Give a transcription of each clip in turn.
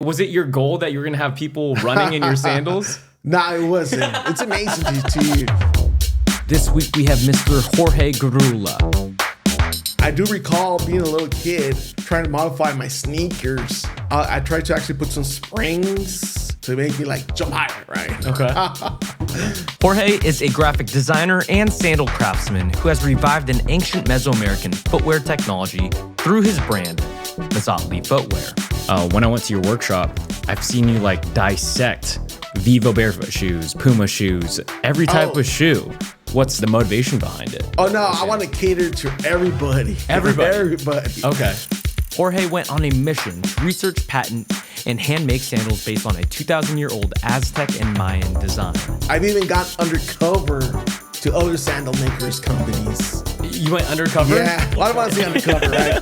Was it your goal that you were going to have people running in your sandals? Nah, it wasn't. It's amazing to you. This week we have Mr. Jorge Gurrola. I do recall being a little kid trying to modify my sneakers. I tried to actually put some springs to make me like jump higher, right? Okay. Jorge is a graphic designer and sandal craftsman who has revived an ancient Mesoamerican footwear technology through his brand, Mazatli Footwear. When I went to your workshop, I've seen you like dissect Vivo barefoot shoes, Puma shoes, every type of shoe. What's the motivation behind it? Oh no, I want to cater to everybody. Everybody. Okay. Jorge went on a mission to research, patent, and hand-make sandals based on a 2,000-year-old Aztec and Mayan design. I've even got undercover to other sandal makers companies. You went undercover? Yeah, a lot of us say undercover, right?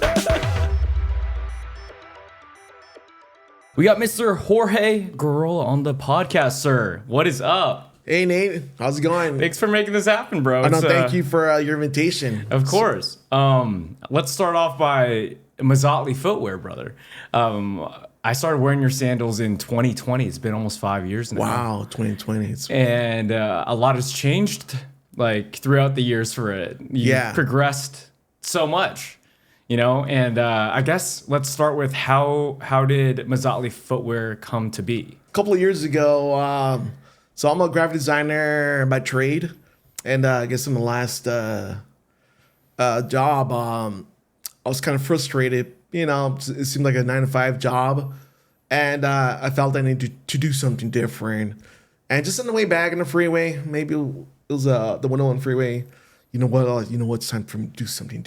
We got Mr. Jorge Gurrola on the podcast, sir. What is up? Hey, Nate. How's it going? Thanks for making this happen, bro. Oh, no, thank you for your invitation. Of course. Let's start off by Mazatli Footwear, brother. I started wearing your sandals in 2020. It's been almost 5 years now. Wow, 2020. And a lot has changed like throughout the years for it. You've progressed so much, you know? And I guess let's start with how did Mazatli Footwear come to be? A couple of years ago, so I'm a graphic designer by trade. And I guess in the last job, I was kind of frustrated. You know, it seemed like a 9-to-5 job. And I felt I needed to do something different. And just on the way back in the freeway, maybe it was the 101 freeway, you know what, it's time for me to do something.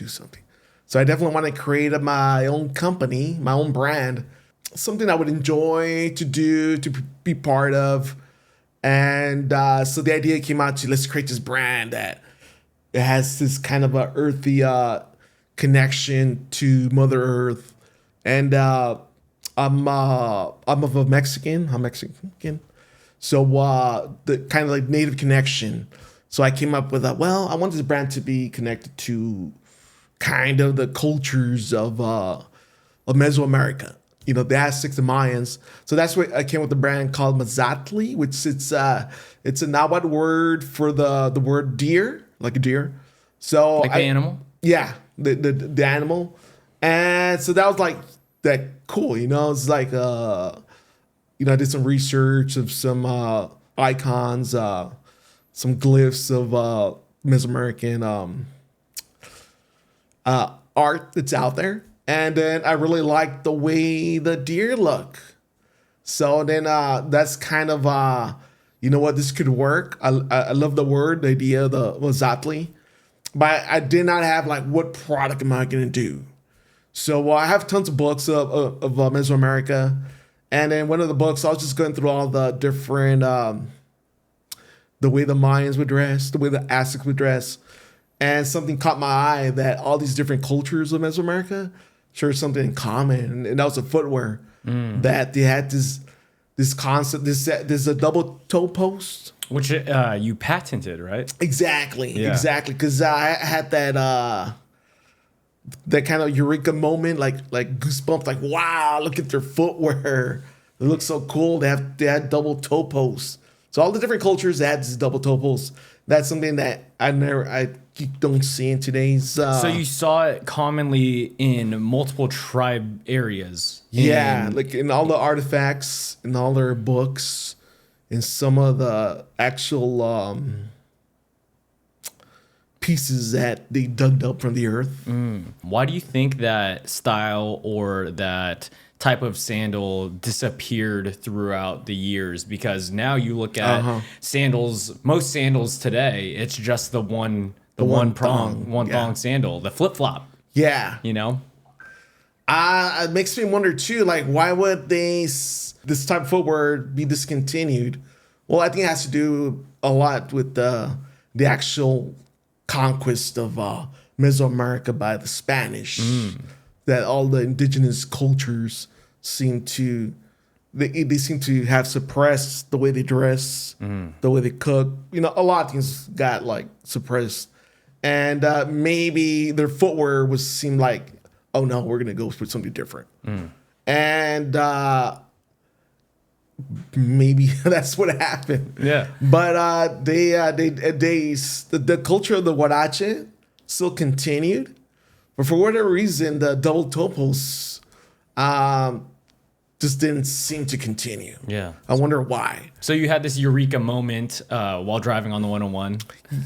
So I definitely want to create my own company, my own brand, something I would enjoy to do, to be part of. And so the idea came out to let's create this brand that it has this kind of a earthy connection to Mother Earth. And I'm of a Mexican. I'm Mexican. So the kind of like native connection. So I came up with I wanted this brand to be connected to kind of the cultures of Mesoamerica. You know, the Aztecs and Mayans. So that's where I came with the brand called Mazatli, which it's a Nahuatl word for the word deer, like a deer. So like the animal? Yeah, the animal. And so that was like that cool, you know. It's like I did some research of some icons, some glyphs of Mesoamerican art that's out there. And then I really liked the way the deer look. So then that's kind of, you know what, this could work. I love the word, the idea, the Mazatli. But I did not have like, what product am I going to do? So I have tons of books of Mesoamerica. And then one of the books, I was just going through all the different, the way the Mayans would dress, the way the Aztecs would dress. And something caught my eye that all these different cultures of Mesoamerica share something in common. And that was a footwear that they had this concept, this a double toe post. Which you patented, right? Exactly. Because I had that kind of Eureka moment, like goosebumps, like, wow, look at their footwear. It looks so cool. They had double toe posts. So all the different cultures had this double toe posts. That's something that I don't see in today's. So you saw it commonly in multiple tribe areas. Yeah, like in all the artifacts, in all their books, in some of the actual pieces that they dug up from the earth. Why do you think that style or that type of sandal disappeared throughout the years? Because now you look at sandals, most sandals today, it's just the one thong sandal, the flip flop. Yeah, you know. It makes me wonder too, like why would this type of footwear be discontinued? Well, I think it has to do a lot with the actual conquest of Mesoamerica by the Spanish. That all the indigenous cultures seem to have suppressed the way they dress, the way they cook. You know, a lot of things got like suppressed, and maybe their footwear seemed like, oh no, we're gonna go with something different. And maybe that's what happened. Yeah. But the culture of the huarache still continued, but for whatever reason, the double toe posts just didn't seem to continue. Yeah. I wonder why. So you had this Eureka moment while driving on the 101.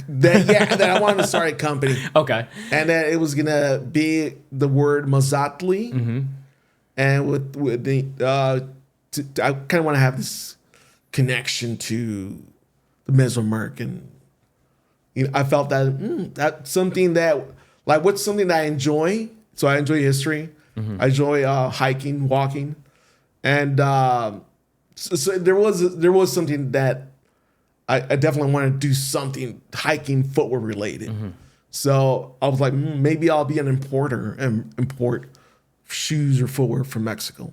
That I wanted to start a company. Okay. And that it was gonna be the word Mazatli, and with the I kind of want to have this connection to the Mesoamerican. You know, I felt that that's something that what's something that I enjoy. So I enjoy history. I enjoy hiking, walking, and so there was something that I definitely want to do something hiking footwear related. So I was like, maybe I'll be an importer and import shoes or footwear from Mexico.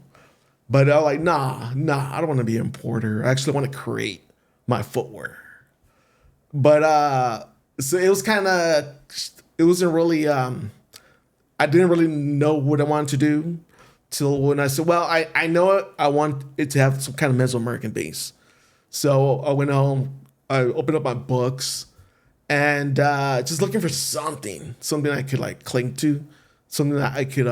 But I was like, nah, I don't want to be an importer. I actually want to create my footwear. But so it was it wasn't really, I didn't really know what I wanted to do till when I said, well, I know it. I want it to have some kind of Mesoamerican base. So I went home, I opened up my books, and just looking for something I could like cling to, something that I could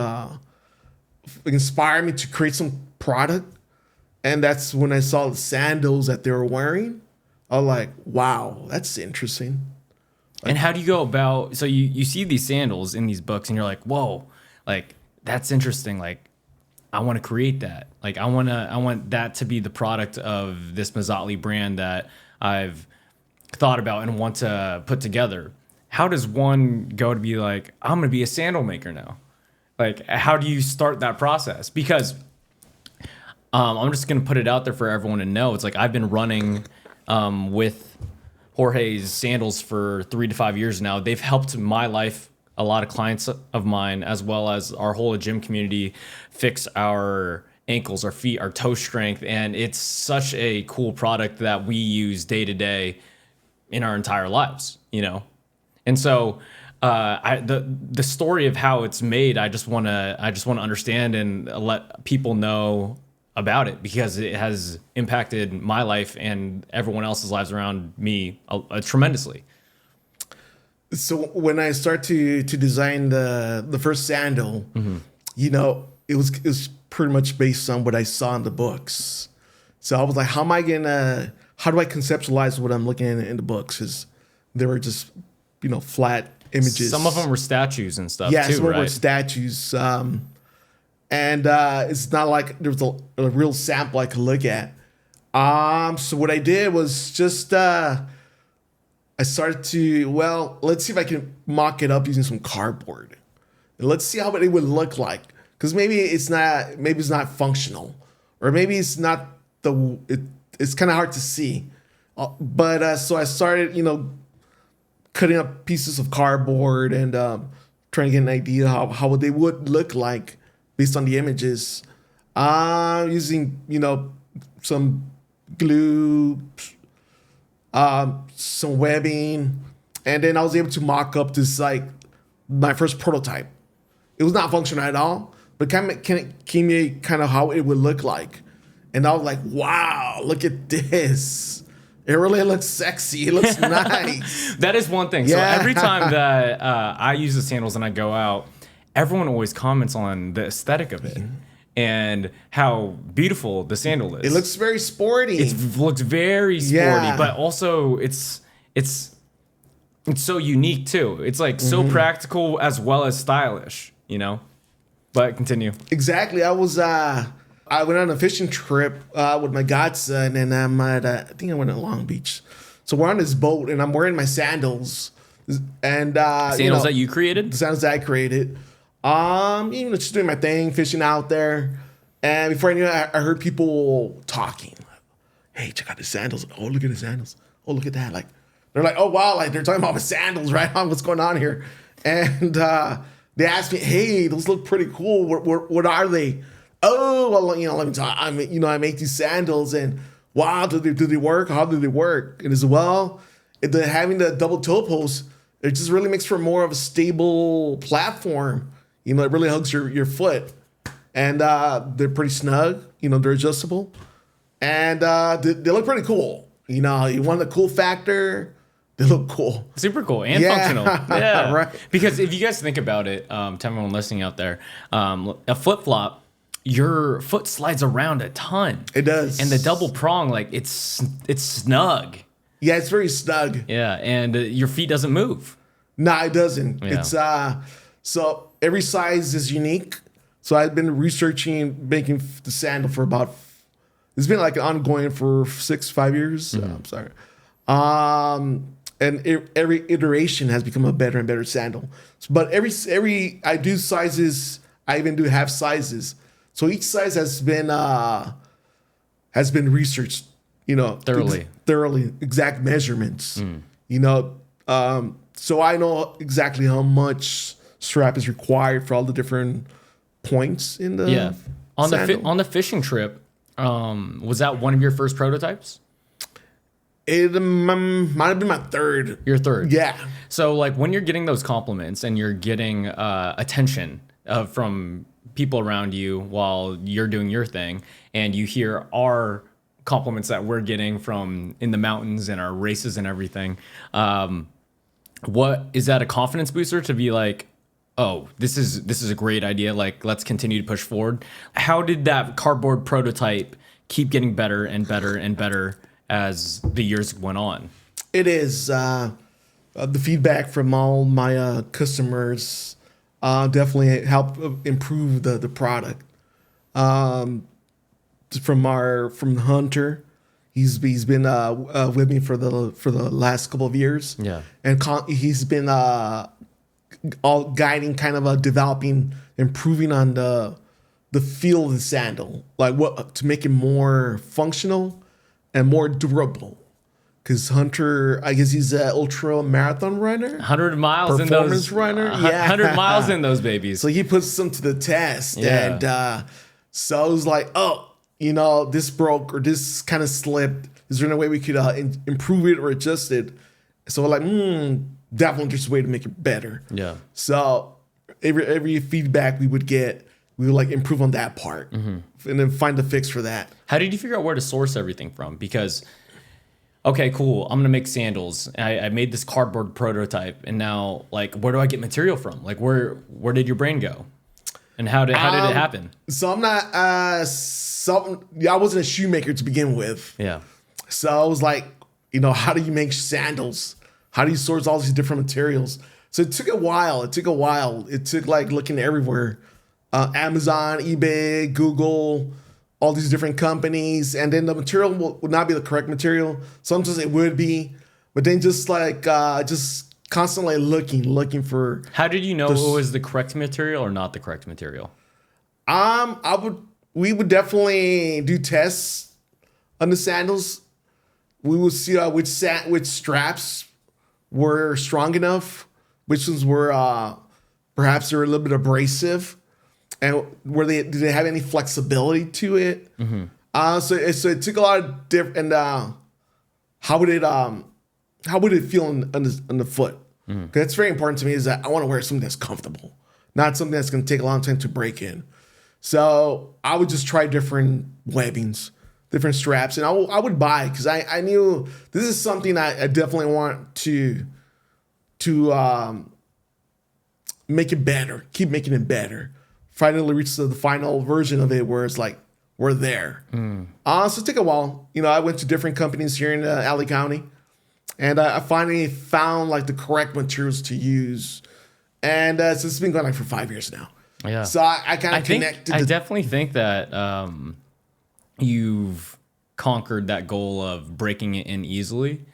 inspire me to create some product. And that's when I saw the sandals that they were wearing. I was like, wow, that's interesting. And how do you go about, so you see these sandals in these books and you're like, whoa, like that's interesting. Like I want to create that. Like I want that to be the product of this Mazatli brand that I've thought about and want to put together. How does one go to be like, I'm going to be a sandal maker now? Like, how do you start that process? Because I'm just going to put it out there for everyone to know. It's like I've been running with Jorge's sandals for 3 to 5 years now. They've helped my life, a lot of clients of mine, as well as our whole gym community, fix our ankles, our feet, our toe strength. And it's such a cool product that we use day to day in our entire lives, you know? And so the story of how it's made, I just want to understand and let people know about it, because it has impacted my life and everyone else's lives around me tremendously. So when I start to design the first sandal, you know, it was pretty much based on what I saw in the books. So I was like, how do I conceptualize what I'm looking at in the books? Because they were just, you know, flat images. Some of them were statues and stuff, yeah, too, some of them right? were statues. And it's not like there was a real sample I could look at. So what I did was just I started to, let's see if I can mock it up using some cardboard. And let's see how it would look like. Because maybe it's not functional, or maybe it's not it's kind of hard to see. But so I started, you know, cutting up pieces of cardboard and trying to get an idea how they would look like based on the images, using, you know, some glue, some webbing, and then I was able to mock up this, like, my first prototype. It was not functional at all, but kind of how it would look like. And I was like, wow, look at this. It really looks sexy. It looks nice. That is one thing. Yeah. So every time that I use the sandals and I go out, everyone always comments on the aesthetic of it and how beautiful the sandal is. It looks very sporty. It looks very sporty, but also it's so unique too. It's like so practical as well as stylish, you know? But continue. Exactly. I went on a fishing trip with my godson, and I'm at, I think I went to Long Beach. So we're on this boat, and I'm wearing my sandals. And sandals that you created? The sandals that I created. You know, just doing my thing, fishing out there. And before I knew it, I heard people talking. Hey, check out the sandals. Oh, look at the sandals. Oh, look at that. Like, they're like, oh, wow. Like, they're talking about my sandals, right? What's going on here? And they asked me, hey, those look pretty cool. What are they? Oh, well, you know, let me talk. I mean, you know, I make these sandals, and wow, do they work? How do they work? And as well, having the double toe post, it just really makes for more of a stable platform. You know, it really hugs your foot, and they're pretty snug. You know, they're adjustable, and they look pretty cool. You know, you want the cool factor. They look cool. Super cool and functional. Yeah. Right. Because if you guys think about it, to everyone listening out there, a flip-flop, your foot slides around a ton. It does. And the double prong, like it's snug. Yeah, it's very snug. Yeah, and your feet doesn't move. Nah, it doesn't. Yeah. It's so every size is unique. So I've been researching making the sandal for about. It's been like ongoing for 5 years. I'm sorry. And every iteration has become a better and better sandal. But every I do sizes. I even do half sizes. So each size has been researched. You know, thoroughly exact measurements. You know, so I know exactly how much strap is required for all the different points in the sandal. On the fishing trip. Was that one of your first prototypes? It might have been my third. Your third. Yeah. So like when you're getting those compliments and you're getting attention from people around you while you're doing your thing, and you hear our compliments that we're getting from in the mountains and our races and everything, what is that a confidence booster to be like, oh, this is a great idea. Like, let's continue to push forward. How did that cardboard prototype keep getting better and better and better as the years went on? It is the feedback from all my customers definitely helped improve the product. From Hunter, he's been with me for the last couple of years. Yeah, and he's been all guiding, kind of developing, improving on the feel of the sandal, like what to make it more functional and more durable. Because Hunter, I guess he's an ultra marathon runner, 100 miles in those performance runner, 100 miles in those babies. So he puts them to the test, and so I was like, oh, you know, this broke or this kind of slipped. Is there any way we could improve it or adjust it? So we're like, definitely just a way to make it better. Yeah. So every feedback we would get, we would like improve on that part, and then find a fix for that. How did you figure out where to source everything from? Because, okay, cool, I'm gonna make sandals. I made this cardboard prototype, and now like, where do I get material from? Like, where did your brain go, and how did it happen? So I'm not I wasn't a shoemaker to begin with. Yeah. So I was like, you know, how do you make sandals? How do you source all these different materials? So it took a while. It took like looking everywhere. Amazon, eBay, Google, all these different companies. And then the material would not be the correct material. Sometimes it would be. But then just constantly looking for. How did you know it was the correct material or not the correct material? We would definitely do tests on the sandals. We would see which straps were strong enough, which ones were perhaps they're a little bit abrasive, and did they have any flexibility to it? So it took a lot of different. And how would it feel on the foot? Because that's very important to me. Is that I want to wear something that's comfortable, not something that's going to take a long time to break in. So I would just try different webbings, different straps, and I would buy, because I knew this is something I definitely want to make it better, keep making it better. Finally reach the final version of it where it's like we're there. So it took a while. You know, I went to different companies here in LA County, and I finally found like the correct materials to use. And so it's been going on for 5 years now. Yeah. So I kind of connected. I definitely think that you've conquered that goal of breaking it in easily.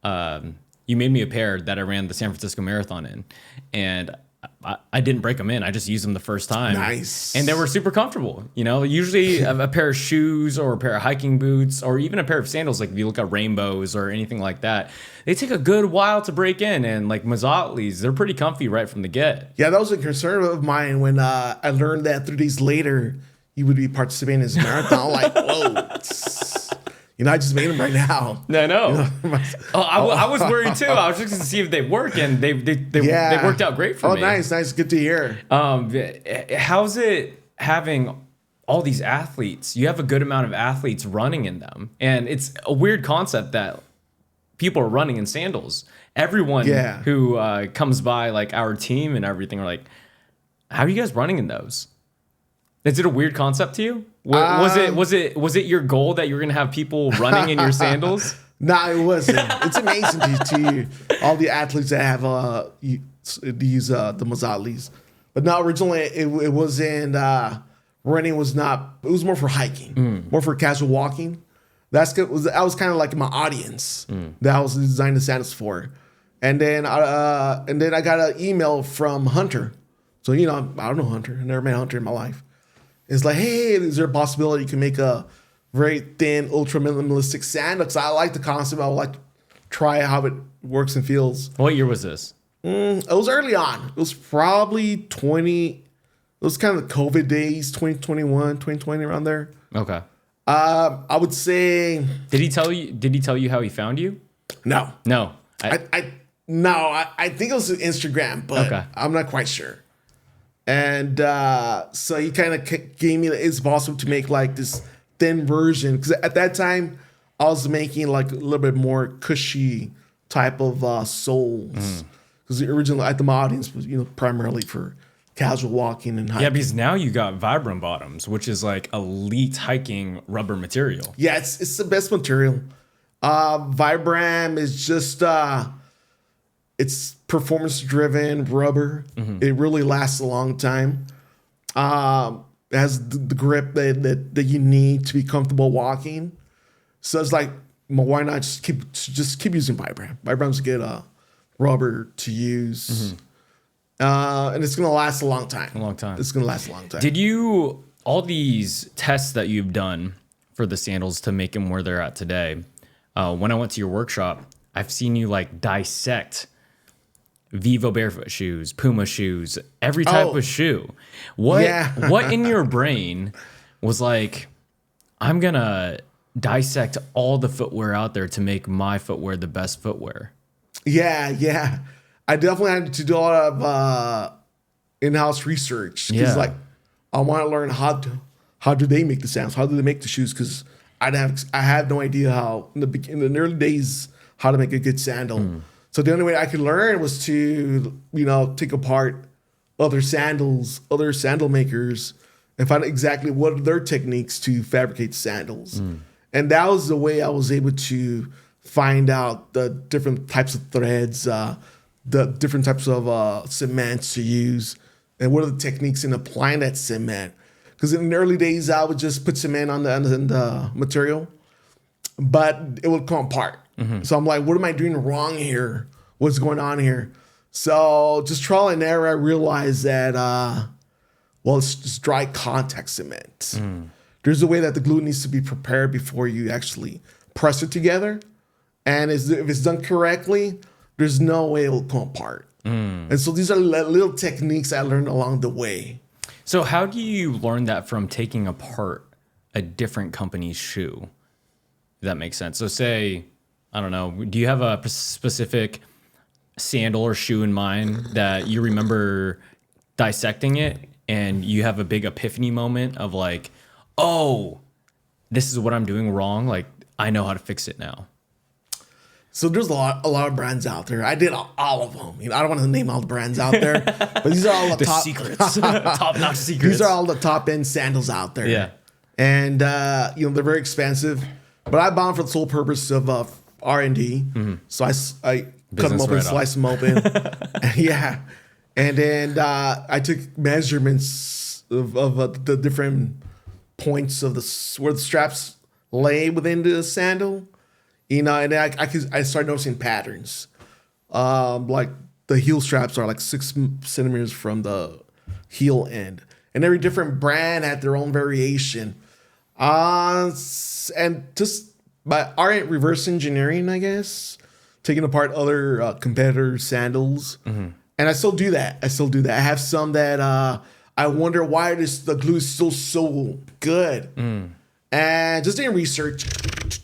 You made me a pair that I ran the San Francisco Marathon in, and I didn't break them in. I just used them the first time. Nice. And they were super comfortable. You know, usually a pair of shoes or a pair of hiking boots or even a pair of sandals, like if you look at Rainbows or anything like that, they take a good while to break in. And like Mazatlis, they're pretty comfy right from the get. Yeah, that was a concern of mine when I learned that 3 days later you would be participating in this marathon. Like, whoa. You know, I just made them right now. I know. You know? I was worried too. I was just to see if they work, and they worked out great for me. Oh, nice. Good to hear. How's it having all these athletes. You have a good amount of athletes running in them. And it's a weird concept that people are running in sandals. Everyone who comes by like our team and everything are like, how are you guys running in those? Is it a weird concept to you? Was it your goal that you were going to have people running in your sandals? No, it wasn't. It's amazing to all the athletes that have use the Mazatlis. But no, originally it wasn't running. Was not. It was more for hiking, more for casual walking. That was kind of like my audience that I was designing the sandals for. And then I got an email from Hunter. So I don't know Hunter. I never met Hunter in my life. It's like, hey, is there a possibility you can make a very thin, ultra minimalistic sandal? Because I like the concept. I would like to try how it works and feels. What year was this? It was early on. It was probably 20. It was kind of the COVID days, 2021, 2020, around there. Okay. I would say. Did he tell you how he found you? No. No. I think it was Instagram, but I'm not quite sure. And so he kind of gave me it's possible to make like this thin version, because at that time I was making like a little bit more cushy type of soles, because the original at the audience was primarily for casual walking and hiking. Yeah, because now you got Vibram bottoms, which is like elite hiking rubber material. Yeah, it's the best material. Vibram is just it's performance-driven rubber. It really lasts a long time. It has the grip that you need to be comfortable walking. So it's like, well, why not just keep using Vibram? Vibram's a good rubber to use. And it's going to last a long time. It's going to last a long time. Did you, all these tests that you've done for the sandals to make them where they're at today, when I went to your workshop, I've seen you like dissect Vivo barefoot shoes, Puma shoes, every type of shoe. What in your brain was like, I'm going to dissect all the footwear out there to make my footwear the best footwear? Yeah. I definitely had to do a lot of in-house research, because like I want to learn how do they make the sandals, how do they make the shoes, because I have no idea how in the early days how to make a good sandal. So the only way I could learn was to take apart other sandal makers, and find out exactly what are their techniques to fabricate sandals. And that was the way I was able to find out the different types of threads, the different types of cements to use, and what are the techniques in applying that cement. Because in the early days, I would just put cement on the material, but it would come apart. So I'm like, what am I doing wrong here? What's going on here? So just trial and error, I realized that, it's just dry contact cement. There's a way that the glue needs to be prepared before you actually press it together. And if it's done correctly, there's no way it will come apart. And so these are little techniques I learned along the way. So how do you learn that from taking apart a different company's shoe? If that makes sense. So say, I don't know, do you have a specific sandal or shoe in mind that you remember dissecting it and you have a big epiphany moment of like, oh, this is what I'm doing wrong. Like, I know how to fix it now. So there's a lot of brands out there. I did all of them. I don't want to name all the brands out there, but these are all the top secrets, top-notch secrets. These are all the top-end sandals out there. Yeah, and they're very expensive. But I bought them for the sole purpose of R&D. So I cut them open, slice them open. And then I took measurements of the different points of where the straps lay within the sandal. And then I started noticing patterns. Like the heel straps are like 6 centimeters from the heel end. And every different brand had their own variation. And just by reverse engineering, I guess, taking apart other competitors' sandals. And I still do that. I have some that I wonder why the glue is still so good. And just doing research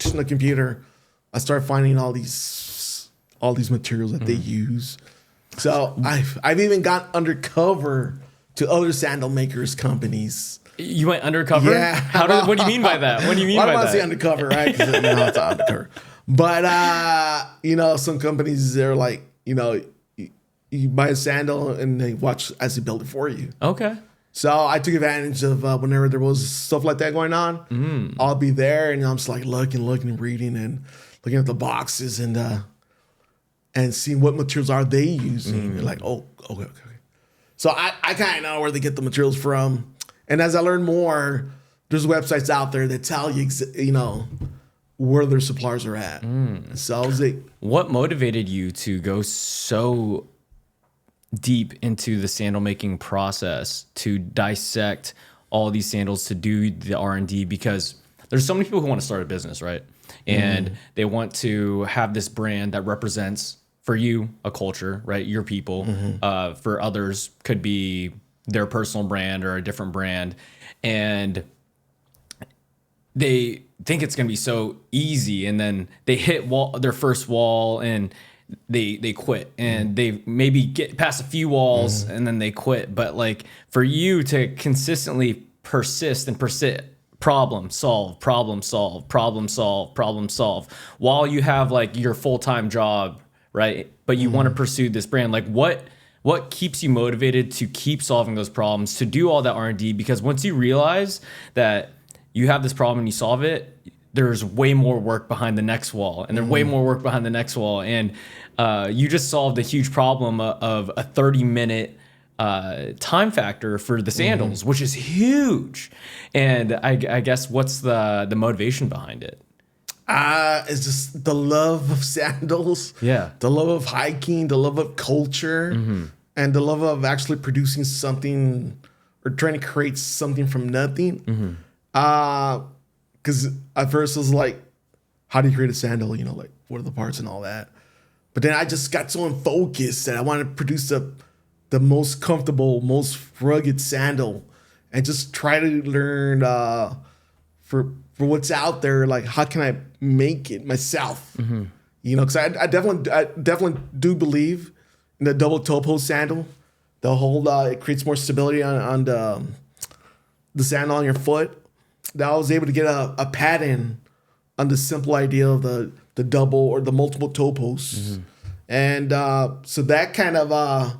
on the computer, I started finding all these materials that they use. So I've even got undercover to other sandal makers companies You went undercover? Yeah. What do you mean by that? What do you mean by that? I say undercover, right? 'Cause, it's undercover. But, some companies, they're like, you buy a sandal and they watch as they build it for you. Okay. So I took advantage of whenever there was stuff like that going on. I'll be there and I'm just like looking, reading and looking at the boxes and seeing what materials are they using. And like, okay. So I kind of know where they get the materials from. And as I learn more, there's websites out there that tell you, where their suppliers are at. So I was like, what motivated you to go so deep into the sandal making process, to dissect all these sandals, to do the R&D? Because there's so many people who want to start a business, right? And they want to have this brand that represents, for you, a culture, right? Your people. For others, could be their personal brand or a different brand. And they think it's going to be so easy, and then they hit their first wall and they quit, and they maybe get past a few walls and then they quit. But like for you to consistently persist, problem solve, while you have like your full-time job, right? But you want to pursue this brand. Like what keeps you motivated to keep solving those problems, to do all that R&D? Because once you realize that you have this problem and you solve it, there's way more work behind the next wall, and there's way more work behind the next wall. And you just solved a huge problem of a 30-minute time factor for the sandals, which is huge. And I guess what's the motivation behind it? It's just the love of sandals. Yeah. The love of hiking, the love of culture, and the love of actually producing something or trying to create something from nothing. Because at first it was like, how do you create a sandal? Like, what are the parts and all that? But then I just got so focused that I wanted to produce the most comfortable, most rugged sandal, and just try to learn for what's out there. Like, how can I make it myself? Because I definitely do believe in the double toe post sandal. The whole it creates more stability on the sandal on your foot. That I was able to get a pattern on the simple idea of the double or the multiple toe posts. And so that kind of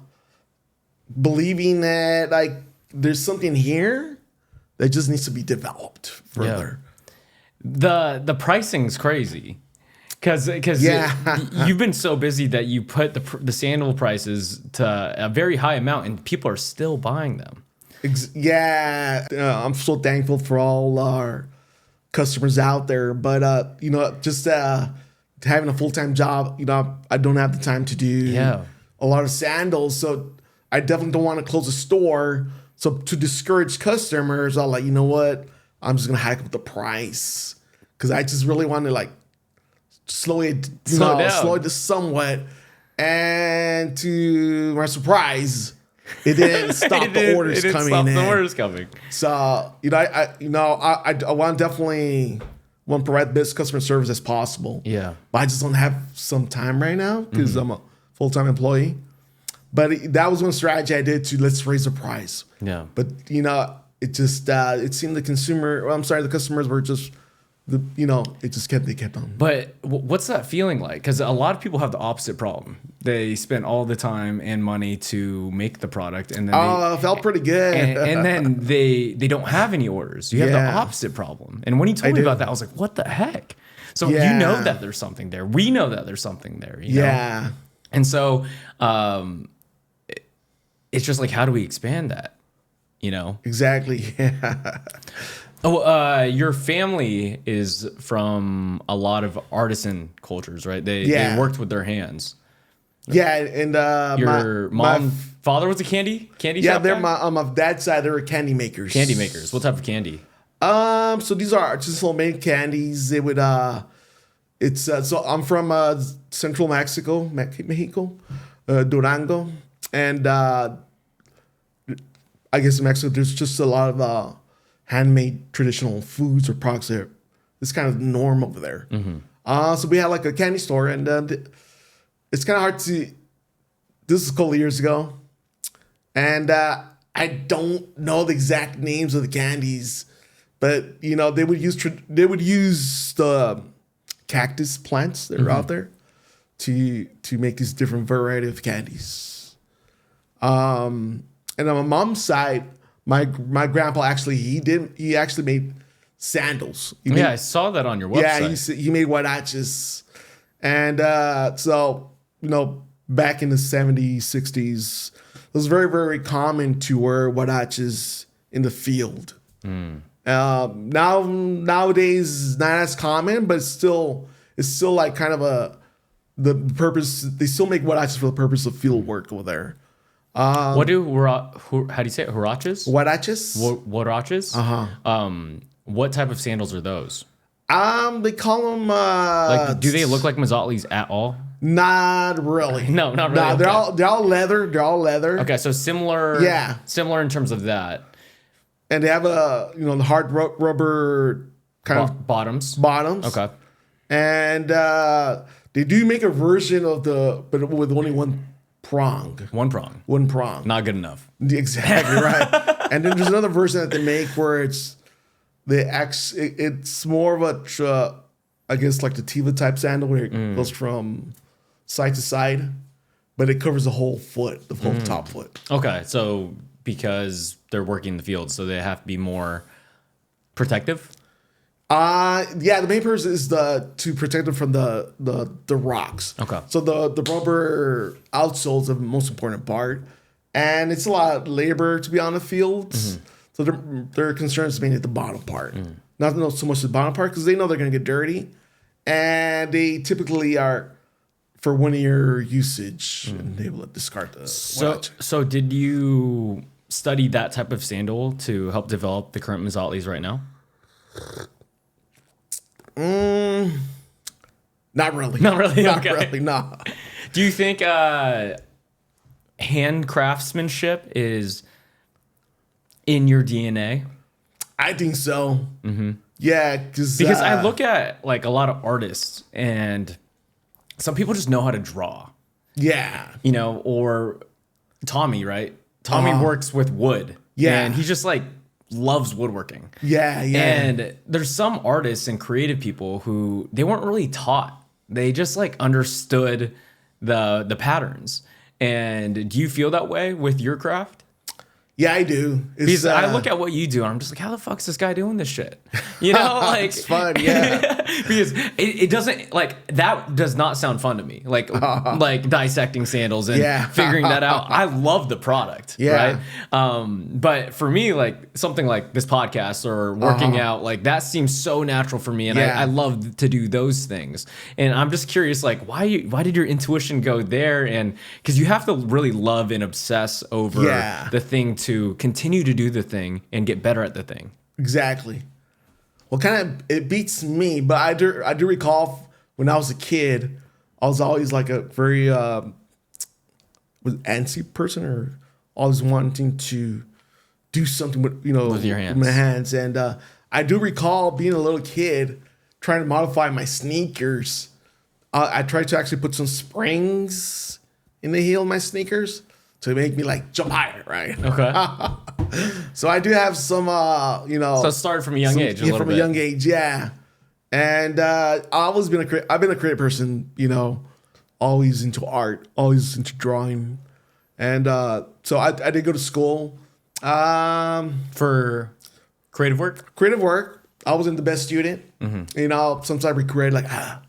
believing that like there's something here that just needs to be developed further. The pricing's crazy. Because you've been so busy that you put the sandal prices to a very high amount, and people are still buying them. I'm so thankful for all our customers out there. But, just having a full-time job, I don't have the time to do a lot of sandals. So I definitely don't want to close a store. So to discourage customers, I'm like, you know what? I'm just going to hike up the price. Because I just really want to like slow it down somewhat. And to my surprise, it didn't stop the orders coming. So I want to provide the best customer service as possible. Yeah, but I just don't have some time right now because I'm a full-time employee. But that was one strategy I did let's raise the price. Yeah, but it just it seemed the customers were just. They kept on. But what's that feeling like? Because a lot of people have the opposite problem. They spend all the time and money to make the product, and then it felt pretty good. and then they don't have any orders. You have the opposite problem. And when he told me about that, I was like, what the heck? So you know that there's something there. We know that there's something there. You know? And so it's just like, how do we expand that? Exactly. Yeah. Oh, your family is from a lot of artisan cultures, right? They worked with their hands. Yeah, and your father was a candy shop they're guy? on my dad's side. They were candy makers. Candy makers. What type of candy? So these are just homemade candies. They would so I'm from Central Mexico, Durango, and I guess in Mexico there's just a lot of handmade traditional foods or products there. It's kind of the norm over there. So we had like a candy store, and it's kind of hard to. This is a couple of years ago, and I don't know the exact names of the candies, but they would use the cactus plants that are out there to make these different variety of candies. And on my mom's side, my grandpa actually he actually made sandals. I saw that on your website. Yeah, he made huaraches, and so back in the 70s, 60s, it was very, very common to wear huaraches in the field. Nowadays, not as common, but it's still like kind of the purpose. They still make huaraches for the purpose of field work over there. How do you say it? Huaraches? Huaraches? Huaraches? What type of sandals are those? They call them do they look like Mazatlis at all? Not really. No, not really. No, Okay. they're all leather. They're all leather. Okay, so similar. Yeah. Similar in terms of that. And they have the hard rubber kind of bottoms. Okay. And they do make a version of but with only one prong. One prong. Not good enough. Exactly right. And then there's another version that they make where it's more of a I guess like the Tiva type sandal where it goes from side to side, but it covers the whole foot, the whole top foot. Okay, so because they're working in the field, so they have to be more protective. Yeah, the main purpose is to protect them from the rocks. Okay. So the rubber outsole is the most important part, and it's a lot of labor to be on the fields. So their concern is mainly at the bottom part, not so much the bottom part because they know they're going to get dirty, and they typically are for 1 year usage, and they will discard the. So did you study that type of sandal to help develop the current Mazatlis right now? Not really. Not really. Not Okay. really. No. Do you think hand craftsmanship is in your DNA? I think so. Yeah, because I look at like a lot of artists, and some people just know how to draw. Yeah. Or Tommy, right? Tommy works with wood. Yeah. And he just like loves woodworking. Yeah. And there's some artists and creative people who they weren't really taught. They just like understood the patterns. And do you feel that way with your craft? Yeah, I do. Because I look at what you do and I'm just like, how the fuck's this guy doing this shit? Like it's fun, yeah. Because it doesn't that does not sound fun to me. Like dissecting sandals and figuring that out. I love the product, right? But for me, like something like this podcast or working out, like that seems so natural for me, and I love to do those things. And I'm just curious, like why did your intuition go there? And because you have to really love and obsess over the thing to continue to do the thing and get better at the thing. Exactly. Well, kind of it beats me, but I do recall when I was a kid, I was always like a very antsy person, or always wanting to do something with your hands. With my hands. And I do recall being a little kid trying to modify my sneakers. I tried to actually put some springs in the heel of my sneakers to make me like jump higher, right? Okay. So I do have some, So it started from a young age, a young age, yeah. And I've always been I've been a creative person, always into art, always into drawing, and so I did go to school For creative work. Creative work. I wasn't the best student. Sometimes I regret like I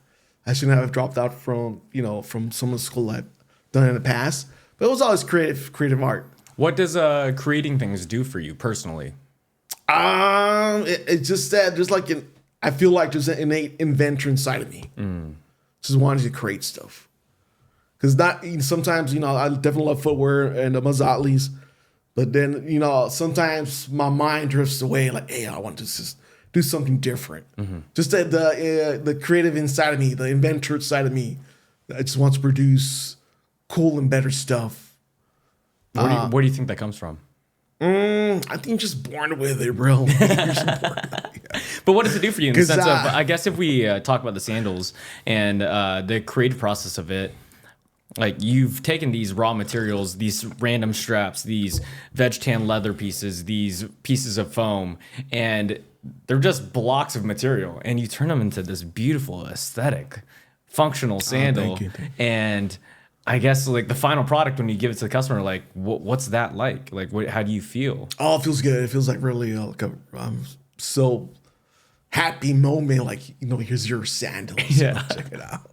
shouldn't have dropped out from from some of the school I've done in the past. But it was always creative art. What does creating things do for you personally? It's just that there's like I feel like there's an innate inventor inside of me. Just wanting to create stuff. Because sometimes I definitely love footwear and the Mazatlis, but then sometimes my mind drifts away like, hey, I want to just do something different. Just that the creative inside of me, the inventor side of me, I just want to produce cool and better stuff. Where do you think that comes from? I think you're just born with it, bro. You're just born with it. But what does it do for you in the sense of, I guess if we talk about the sandals and the creative process of it, Like you've taken these raw materials, these random straps, these veg tan leather pieces, these pieces of foam, and they're just blocks of material, and you turn them into this beautiful aesthetic, functional sandal. Thank you. And I guess like the final product when you give it to the customer, like what's that like? Like how do you feel? Oh, it feels good. It feels like really like so happy moment. Like, here's your sandals. Yeah. Check it out.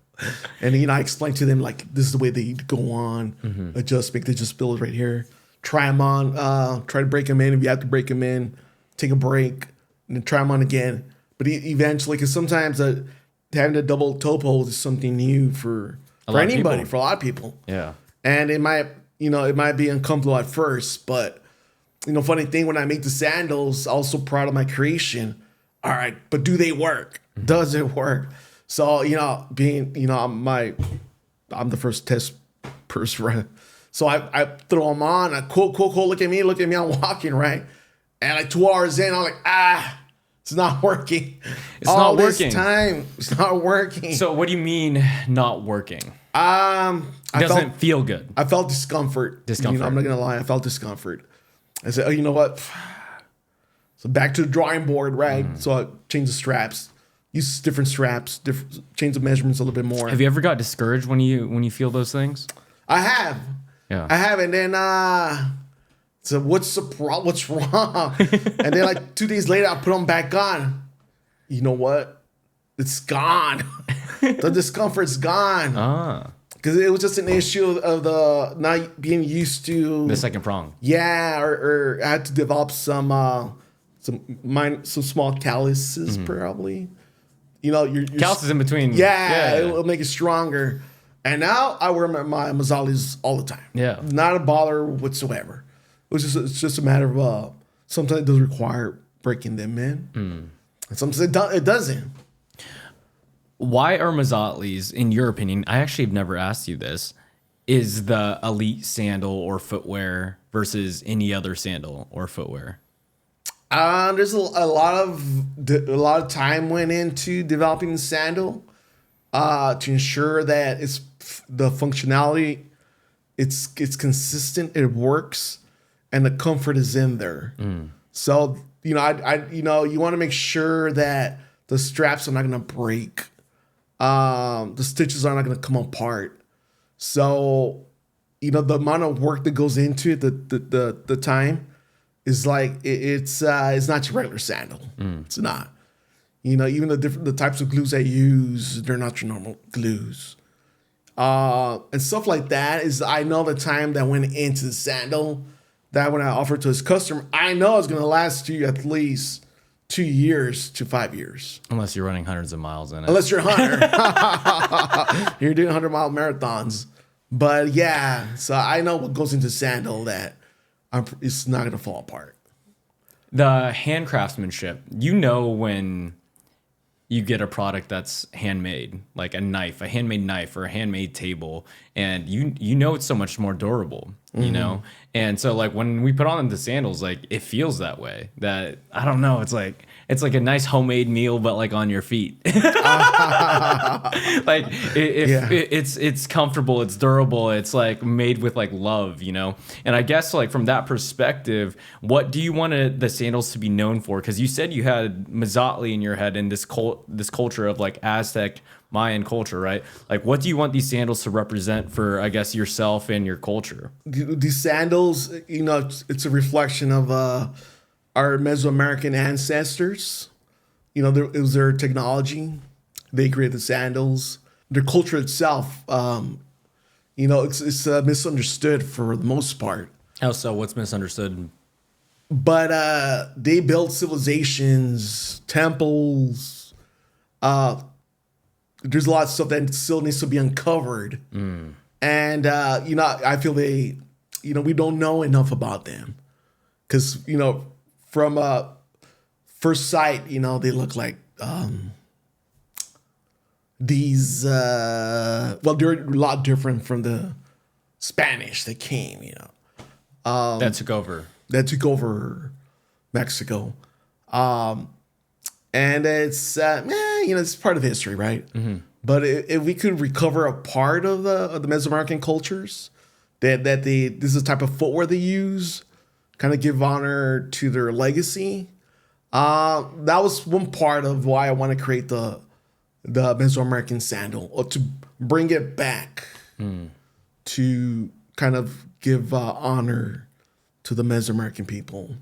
And, I explained to them, like, this is the way they go on, adjust, make the just build right here. Try them on, try to break them in. If you have to break them in, take a break, and then try them on again. But eventually, because sometimes having a double toe pole is something new for anybody, for a lot of people. Yeah. And it might be uncomfortable at first, but, funny thing, when I make the sandals, also proud of my creation. All right, but do they work? Does it work? So, I'm the first test person. So I throw them on. Cool. Look at me. I'm walking, right? And like 2 hours in, I'm like, it's not working. It's not working. This time, it's not working. So what do you mean not working? It doesn't feel good. I felt discomfort. I'm not going to lie. I felt discomfort. I said, oh, you know what? So back to the drawing board, right? So I changed the straps. Use different straps, change the measurements a little bit more. Have you ever got discouraged when you feel those things? I have. Yeah. I have, and then so what's wrong? And then like 2 days later, I put them back on. You know what? It's gone. The discomfort's gone. Because it was just an issue of the not being used to the second prong. Yeah, or I had to develop some small calluses probably. Your calluses in between. Yeah, it'll make it stronger. And now I wear my Mazatlis all the time. Yeah, not a bother whatsoever. It's just a matter of sometimes it does require breaking them in, and sometimes it doesn't. Why are Mazatlis, in your opinion? I actually have never asked you this. Is the elite sandal or footwear versus any other sandal or footwear? There's a lot of time went into developing the sandal to ensure that the functionality, it's consistent, it works, and the comfort is in there. So you want to make sure that the straps are not going to break, the stitches are not going to come apart. So the amount of work that goes into it, the time. Is like it's not your regular sandal. It's not. Even the types of glues I use, they're not your normal glues. And stuff like that is I know the time that went into the sandal that when I offer to his customer, I know it's gonna last you at least 2 years to 5 years. Unless you're running hundreds of miles in it. Unless you're a hunter. You're doing 100-mile marathons. But yeah, so I know what goes into sandal that it's not going to fall apart. The hand craftsmanship, when you get a product that's handmade, like a knife, a handmade knife or a handmade table, and it's so much more durable, And so like when we put on the sandals, like it feels that way. That I don't know, it's like a nice homemade meal, but like on your feet. Like it's comfortable, it's durable, it's like made with like love, And I guess like from that perspective, what do you want the sandals to be known for? Because you said you had Mazatli in your head and this culture of like Aztec Mayan culture, right? Like, what do you want these sandals to represent for, I guess, yourself and your culture? These sandals, it's a reflection of our Mesoamerican ancestors. It was their technology. They created the sandals. Their culture itself, it's misunderstood for the most part. How so? What's misunderstood? But they built civilizations, temples. There's a lot of stuff that still needs to be uncovered. And, I feel we don't know enough about them. Because, from first sight, they look like these, they're a lot different from the Spanish that came, that took over. Mexico. And it's, it's part of history, right? But if we could recover a part of the Mesoamerican cultures that this is the type of footwear they use, kind of give honor to their legacy. That was one part of why I want to create the Mesoamerican sandal, or to bring it back to kind of give honor to the Mesoamerican people.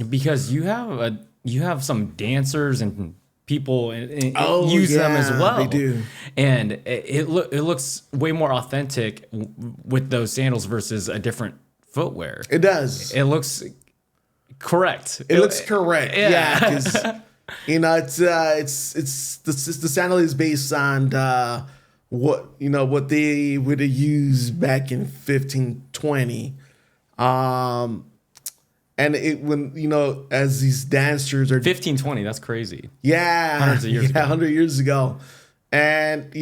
Because you have some dancers and people use them as well. They do, and it looks way more authentic with those sandals versus a different footwear. It does. It looks correct. It looks correct. Yeah. Because it's the sandal is based on what they would have used back in 1520. And as these dancers are 1520, that's crazy. Yeah. Hundreds of years ago. 100 years ago. And,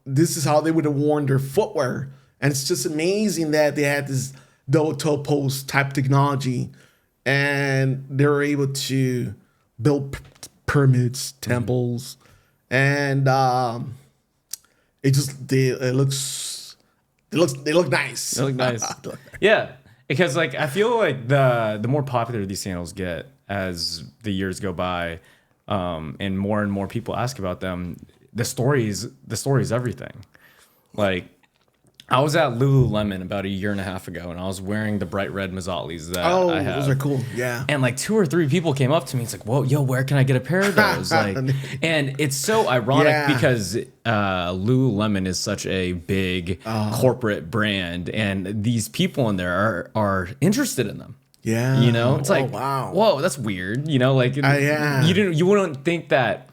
this is how they would have worn their footwear. And it's just amazing that they had this double toe post type technology. And they were able to build pyramids, temples. And they look nice. They look nice. Yeah. Because I feel like the more popular these sandals get as the years go by, and more people ask about them, the story is everything. Like, I was at Lululemon about a year and a half ago, and I was wearing the bright red Mazatlis that I have. Those are cool. Yeah. And 2 or 3 people came up to me. It's like, whoa, yo, where can I get a pair of those? And it's so ironic because Lululemon is such a big corporate brand, and these people in there are interested in them. Yeah. It's like, wow. Whoa, that's weird. You wouldn't think that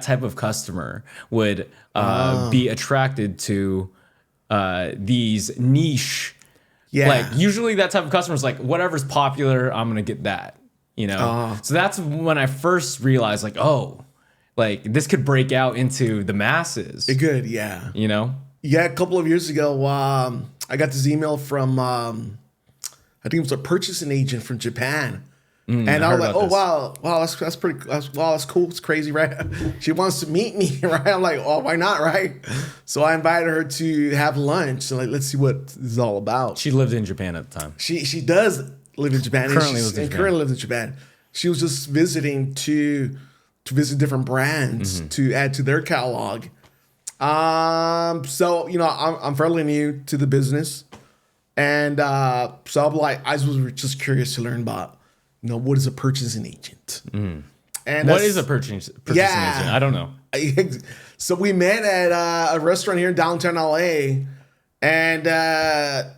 type of customer would be attracted to these niche, usually that type of customer is like, whatever's popular, I'm gonna get that, So that's when I first realized, this could break out into the masses. It could, yeah. Yeah, a couple of years ago, I got this email from, I think it was a purchasing agent from Japan. And I was like, wow, that's pretty, that's cool. It's crazy, right? She wants to meet me, right? I'm like, oh, why not, right? So I invited her to have lunch. And let's see what this is all about. She lived in Japan at the time. She does live in Japan. Currently lives in Japan. She was just visiting to visit different brands to add to their catalog. So I'm fairly new to the business, and so I was just curious to learn about. What is a purchasing agent? And what is a purchasing agent? I don't know. So we met at a restaurant here in downtown LA, and there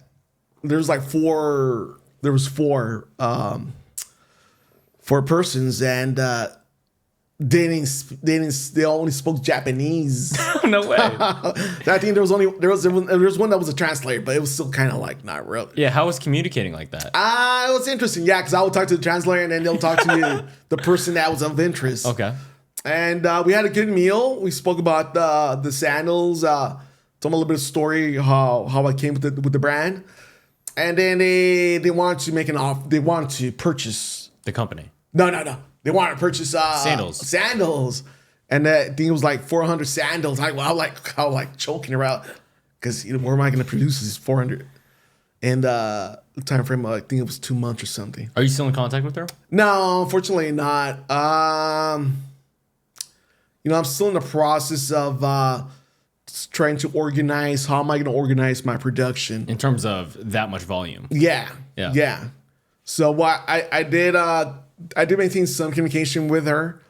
was four persons, and they only spoke Japanese. No way. I think there was one that was a translator, but it was still kind of not really. Yeah, how was communicating like that? It was interesting. Yeah, because I would talk to the translator, and then they'll talk to the person that was of interest. Okay. And we had a good meal. We spoke about the sandals. Told them a little bit of story how I came with the brand, and then they wanted to make an offer. They wanted to purchase the company. No. They wanted to purchase sandals. And I think it was 400 sandals. I was choking her out because where am I going to produce these 400? And the time frame, I think it was 2 months or something. Are you still in contact with her? No, unfortunately not. I'm still in the process of trying to organize. How am I going to organize my production in terms of that much volume? Yeah. So what I did maintain some communication with her,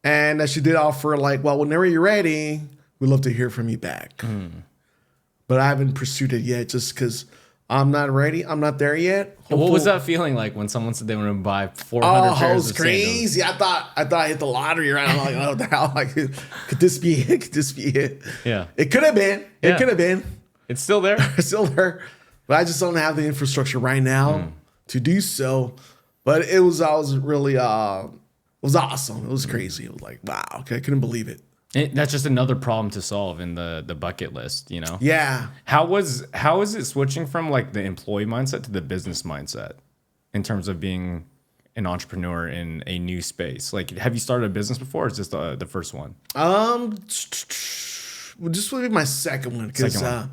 and she did offer whenever you're ready, we'd love to hear from you back. But I haven't pursued it yet, just because I'm not ready. I'm not there yet. What was that feeling like when someone said they wanted to buy 400 pairs of sandals? Oh, it was crazy. I thought I hit the lottery, right? I'm like, oh, the hell? Could this be it? Could this be it? Yeah. It could have been. It could have been. It's still there. It's still there. But I just don't have the infrastructure right now to do so. But it was really, it was awesome. It was crazy. It was like, wow, okay, I couldn't believe it. That's just another problem to solve in the bucket list, Yeah. How is it switching from the employee mindset to the business mindset in terms of being an entrepreneur in a new space? Have you started a business before, or is this the first one? This would be my second one because Second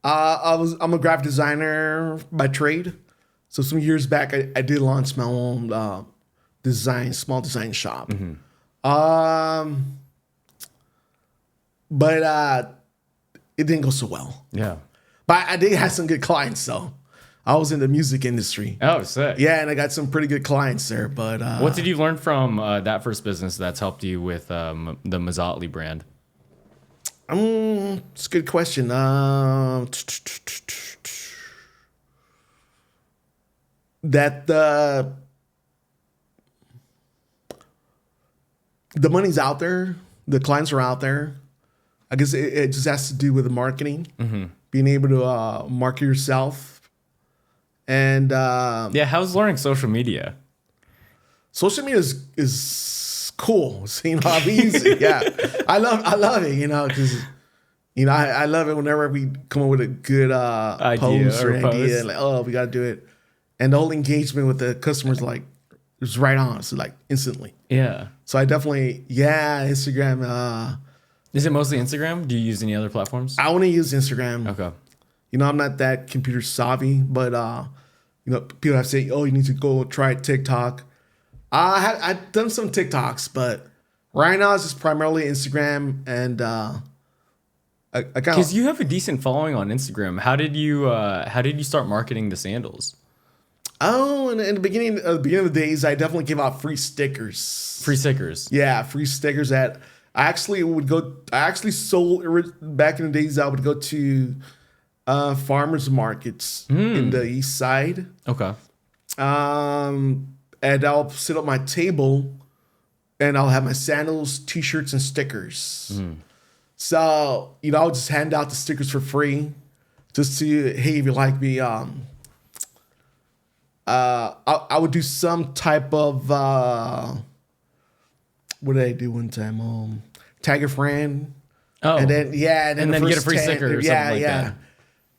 one. I'm a graphic designer by trade. So some years back, I did launch my own small design shop. But it didn't go so well. Yeah. But I did have some good clients, though. I was in the music industry. Oh, sick. Yeah, and I got some pretty good clients there. But What did you learn from that first business that's helped you with the Mazatli brand? It's a good question. That the money's out there, the clients are out there. I guess it just has to do with the marketing, being able to market yourself, and How's learning social media? social media is cool. So, I use it. Yeah, I love it. Because I love it whenever we come up with a good post or idea. Like, oh, we got to do it, and the whole engagement with the customers is right on. So instantly. Yeah. So I definitely Instagram. Is it mostly Instagram? Do you use any other platforms? I want to use Instagram. Okay. I'm not that computer savvy, but people have said, "Oh, you need to go try TikTok." I've done some TikToks, but right now it's just primarily Instagram, and I because you have a decent following on Instagram. How did you start marketing the sandals? Oh, in the beginning of the days, I definitely gave out free stickers. Free stickers. Yeah, free stickers that I actually sold back in the days. I would go to farmers markets in the east side. Okay. And I'll sit at my table and I'll have my sandals, t-shirts, and stickers. So, I'll just hand out the stickers for free. Just to, hey, if you like me, I would do some type of what did I do one time? Tag a friend. Oh. And then and then get a free sticker or something like that.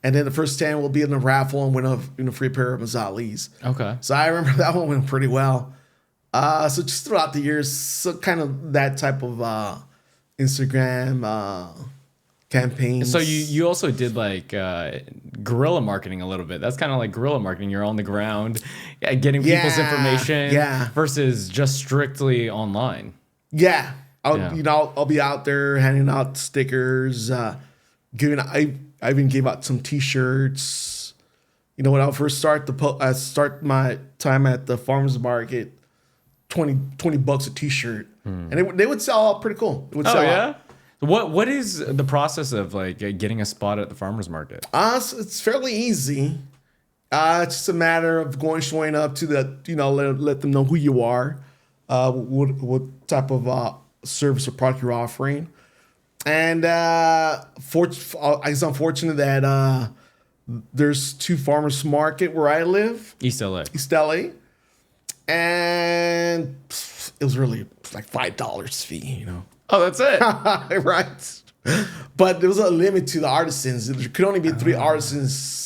And then the first 10 will be in the raffle and win a free pair of Mazatlis. Okay. So I remember that one went pretty well. So just throughout the years, so kind of that type of Instagram campaigns. So you also did guerrilla marketing a little bit. That's kind of like guerrilla marketing. You're on the ground, getting people's information versus just strictly online. Yeah. I'll be out there handing out stickers, I even gave out some t-shirts. When I first start my time at the farmers market, $20 a t-shirt. And they would sell out pretty cool. It would sell out. What is the process of getting a spot at the farmers market? It's fairly easy. It's just a matter of showing up to let them know who you are, what type of service or product you're offering. And I guess I'm fortunate that there's two farmers market where I live. East LA. And it was really like $5 fee, Oh, that's it. Right. But there was a limit to the artisans. There could only be 3 artisans.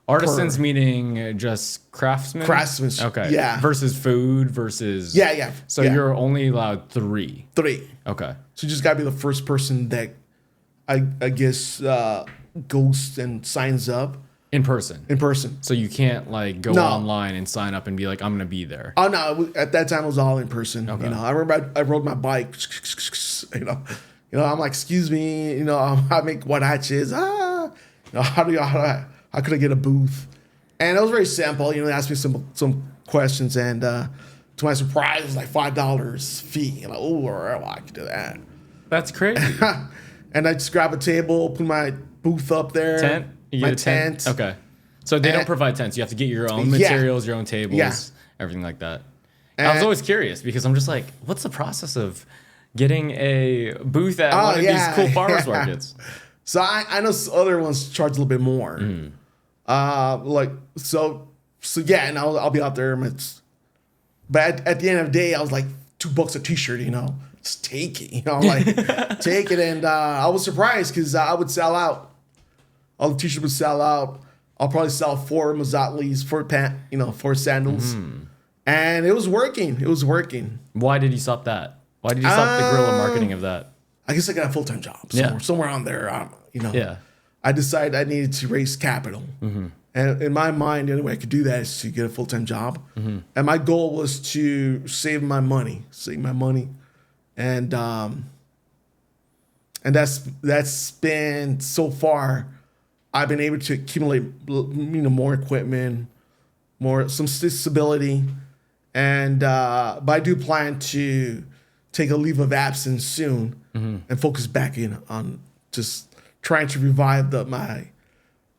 Artisans meaning just craftsmen? Craftsmen. Okay. Yeah. Versus food versus... Yeah. So you're only allowed 3? 3. Okay. So you just got to be the first person that I guess goes and signs up. In person? In person. So you can't go online and sign up and be like, I'm going to be there. Oh, no. At that time, it was all in person. Okay. I remember I rode my bike. I'm like, excuse me. I make what hatches. How could I get a booth? And it was very simple. They asked me some questions. And to my surprise, it was like $5 fee. Oh, well, I could do that. That's crazy. And I just grab a table, put my booth up there. Tent? You get a tent? Okay. So they don't provide tents. You have to get your own materials, your own tables, everything like that. And I was always curious because I'm just like, what's the process of getting a booth at one of these cool farmers markets? So I know other ones charge a little bit more. And I'll be out there. But at the end of the day, I was like $2 a t-shirt, just take it, take it. And I was surprised because I would sell out. All the t-shirts would sell out. I'll probably sell 4 Mazatlis, 4 sandals. And it was working. Why did you stop that? Why did you stop the guerrilla marketing of that? I guess I got a full-time job somewhere on there. Yeah. I decided I needed to raise capital. And in my mind, the only way I could do that is to get a full-time job. And my goal was to save my money. And that's been, so far, I've been able to accumulate, more equipment, some stability. And, but I do plan to take a leave of absence soon and focus back in on just trying to revive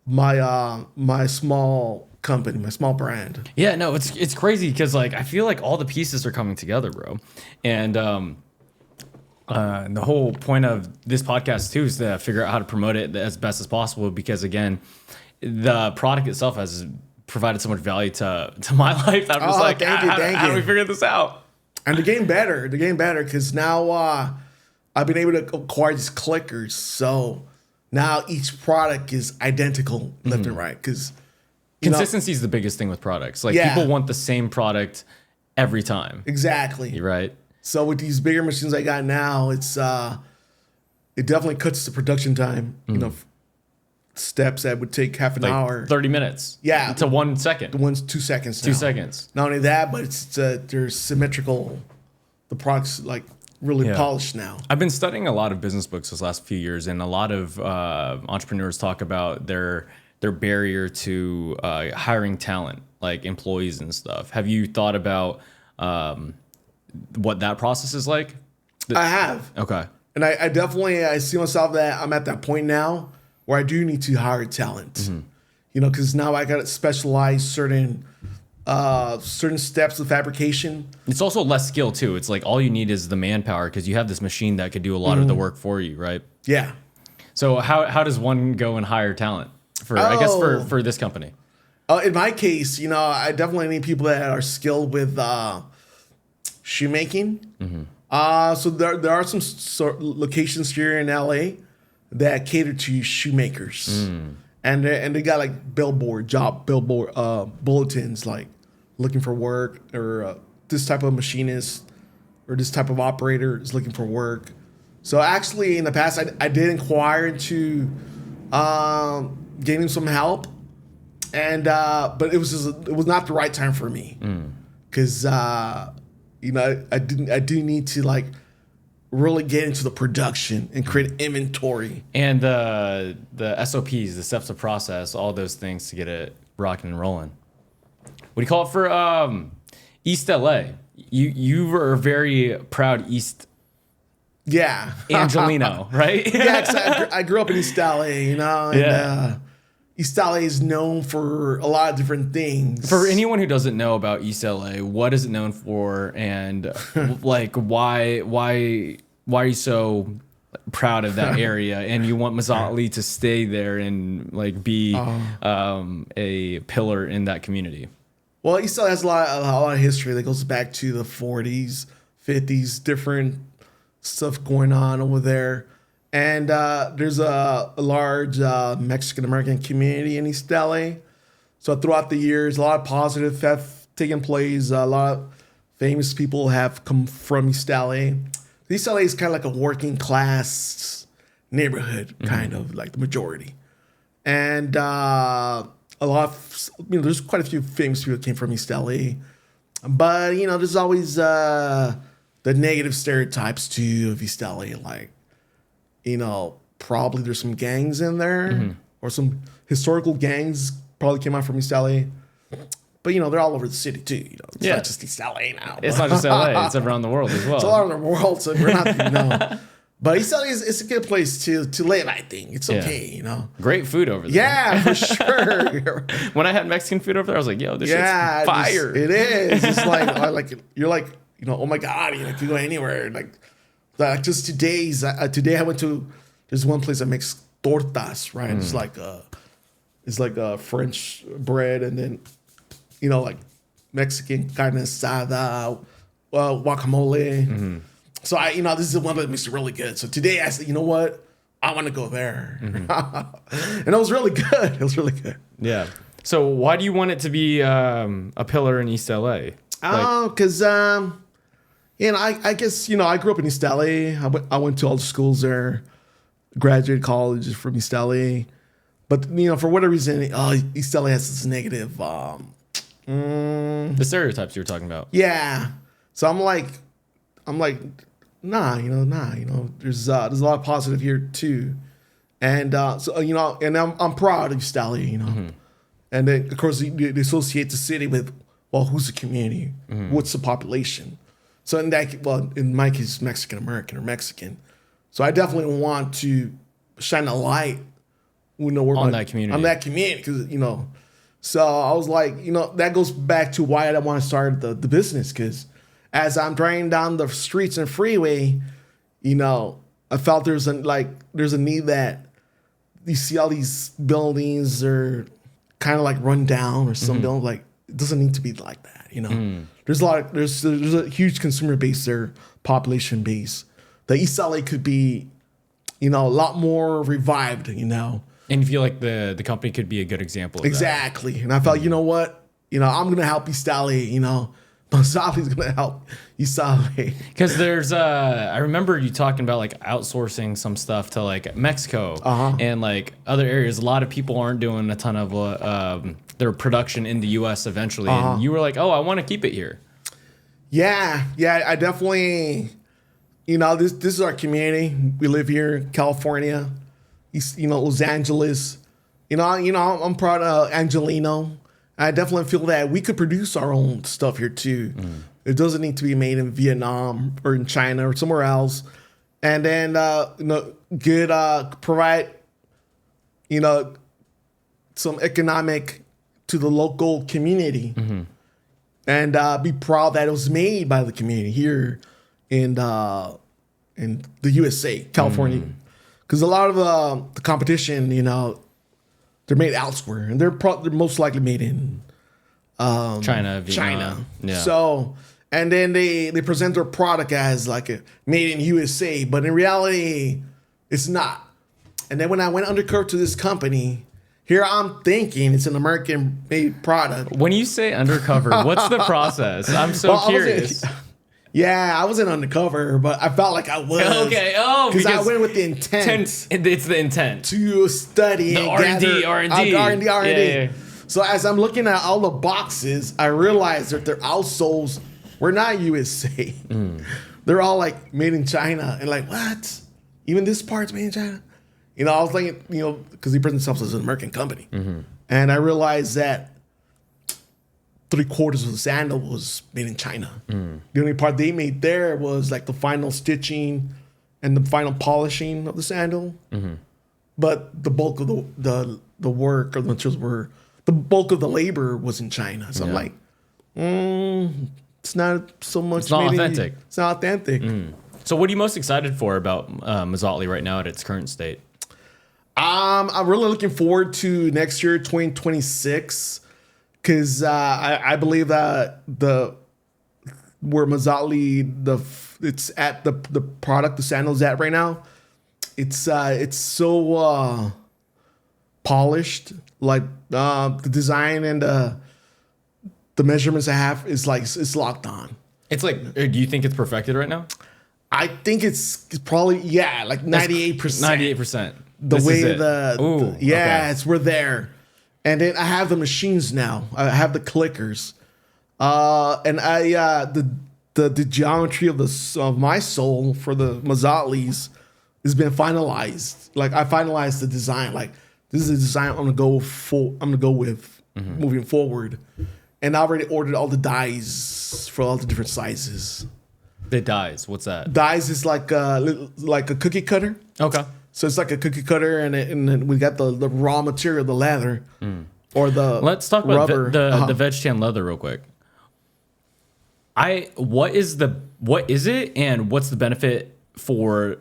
my small company, my small brand. Yeah, no, it's crazy because like I feel like all the pieces are coming together, bro. And the whole point of this podcast too is to figure out how to promote it as best as possible because again, the product itself has provided so much value to my life. I'm just like, thank you. How do we figure this out? And they're getting better because now I've been able to acquire these clickers. So now each product is identical left and right. Because consistency is the biggest thing with products. Like people want the same product every time. Exactly. You're right. So with these bigger machines I got now, it definitely cuts the production time. Steps that would take half an hour, 30 minutes. Yeah, to 1 second. 2 seconds. 2 seconds. Not only that, but they're symmetrical. The product's like really polished now. I've been studying a lot of business books this last few years, and a lot of entrepreneurs talk about their barrier to hiring talent, like employees and stuff. Have you thought about what that process is like? I have. Okay. And I definitely see myself that I'm at that point now where I do need to hire talent. Because now I got to specialize certain steps of fabrication. It's also less skill too. It's like all you need is the manpower because you have this machine that could do a lot of the work for you, right? Yeah. So how does one go and hire talent I guess for this company? In my case, I definitely need people that are skilled with shoemaking. So there are some locations here in LA that cater to shoemakers, and they got like job billboard bulletins like looking for work or this type of machinist or this type of operator is looking for work. So actually, in the past, I did inquire into getting some help, and but it was not the right time for me because I do need to like really get into the production and create inventory and the SOPs, the steps of process, all those things to get it rocking and rolling. What do you call it for East LA? You were a very proud East. Yeah, Angelino, right? Yeah, 'cause I grew up in East LA, and East LA is known for a lot of different things. For anyone who doesn't know about East LA, what is it known for, and like why are you so proud of that area, and you want Mazatli to stay there and like be a pillar in that community? Well, East LA has a lot of history that goes back to the 40s, 50s, different stuff going on over there. And there's a large Mexican American community in East LA. So throughout the years, a lot of positive have taken place. A lot of famous people have come from East LA. East LA is kind of like a working class neighborhood, kind of like the majority. And a lot of, there's quite a few famous people that came from East LA. But, there's always the negative stereotypes too of East LA, like, probably there's some gangs in there or some historical gangs probably came out from East LA. But, they're all over the city too. It's not just East LA now. It's not just LA. It's around the world as well. It's all around the world. So we're not, But East LA is a good place to live, I think. It's okay, Great food over there. Yeah, for sure. When I had Mexican food over there, I was like, yo, this shit's fire. It is. It's like, you're like, oh my God, you can go anywhere. Like just today I went to, there's one place that makes tortas, right? It's like a French bread and then, like Mexican carne asada, guacamole. So this is one that makes it really good. So today I said, you know what? I want to go there. And it was really good. It was really good. Yeah. So why do you want it to be a pillar in East LA? Because, And I guess, I grew up in East LA. I went to all the schools there, graduated college from East LA. But, for whatever reason, East LA has this negative. The stereotypes you were talking about. Yeah. So I'm like, nah. There's a lot of positive here too. And, and I'm proud of East LA, Mm-hmm. And then, of course, they associate the city with, well, who's the community? Mm-hmm. What's the population? So in my case, Mexican American or Mexican. So I definitely want to shine a light, on that community. On that community, because So I was like, that goes back to why I want to start the business. Because as I'm driving down the streets and freeway, I felt there's a need that you see all these buildings are kind of like run down, or some buildings like it doesn't need to be like that. There's there's a huge consumer base there, population base. The East LA could be, a lot more revived. And you feel like the company could be a good example of exactly. That. And I felt, what, I'm gonna help East LA. Mazatli's gonna help East LA. Because there's I remember you talking about like outsourcing some stuff to like Mexico and like other areas. A lot of people aren't doing a ton of their production in the U.S. eventually, and you were like, "Oh, I want to keep it here." Yeah, I definitely. This is our community. We live here in California, Los Angeles. I'm proud of Angelino. I definitely feel that we could produce our own stuff here too. It doesn't need to be made in Vietnam or in China or somewhere else. And then provide some economic to the local community, and be proud that it was made by the community here in the USA, California. Because a lot of the competition, they're made elsewhere, and they're most likely made in China, Vietnam. China. Yeah. So, and then they present their product as like a made in USA, but in reality, it's not. And then when I went undercover to this company, here I'm thinking it's an American-made product. When you say undercover, what's the process? I'm so curious. I wasn't undercover, but I felt like I was. Okay. Because I went with the intent. It's the intent to study the and R&D. Yeah. So as I'm looking at all the boxes, I realized that their outsoles were not USA. They're all like made in China, and like what? Even this part's made in China. I was thinking, because they present themselves as an American company, and I realized that 3/4 of the sandal was made in China. The only part they made there was like the final stitching and the final polishing of the sandal. But the bulk of the work or the materials the bulk of the labor was in China. So I'm like, it's not so much. It's not authentic. It's not authentic. So what are you most excited for about Mazatli right now at its current state? I'm really looking forward to next year, 2026. Because I believe that where Mazatli it's at the product the sandals at right now, it's so polished, like the design and the measurements I have is like it's locked on. It's like, do you think it's perfected right now? I think it's probably like 98%. 98%. We're there. And then I have the machines now. I have the clickers, and the geometry of my sole for the Mazatlis has been finalized. Like I finalized the design. Like this is the design I'm gonna go with moving forward. And I already ordered all the dies for all the different sizes. The dies, what's that? Dies is like a cookie cutter. Okay. So it's like a cookie cutter, and then we got the raw material, the leather, or the Let's talk about rubber. the veg tan leather real quick. What is it, and what's the benefit for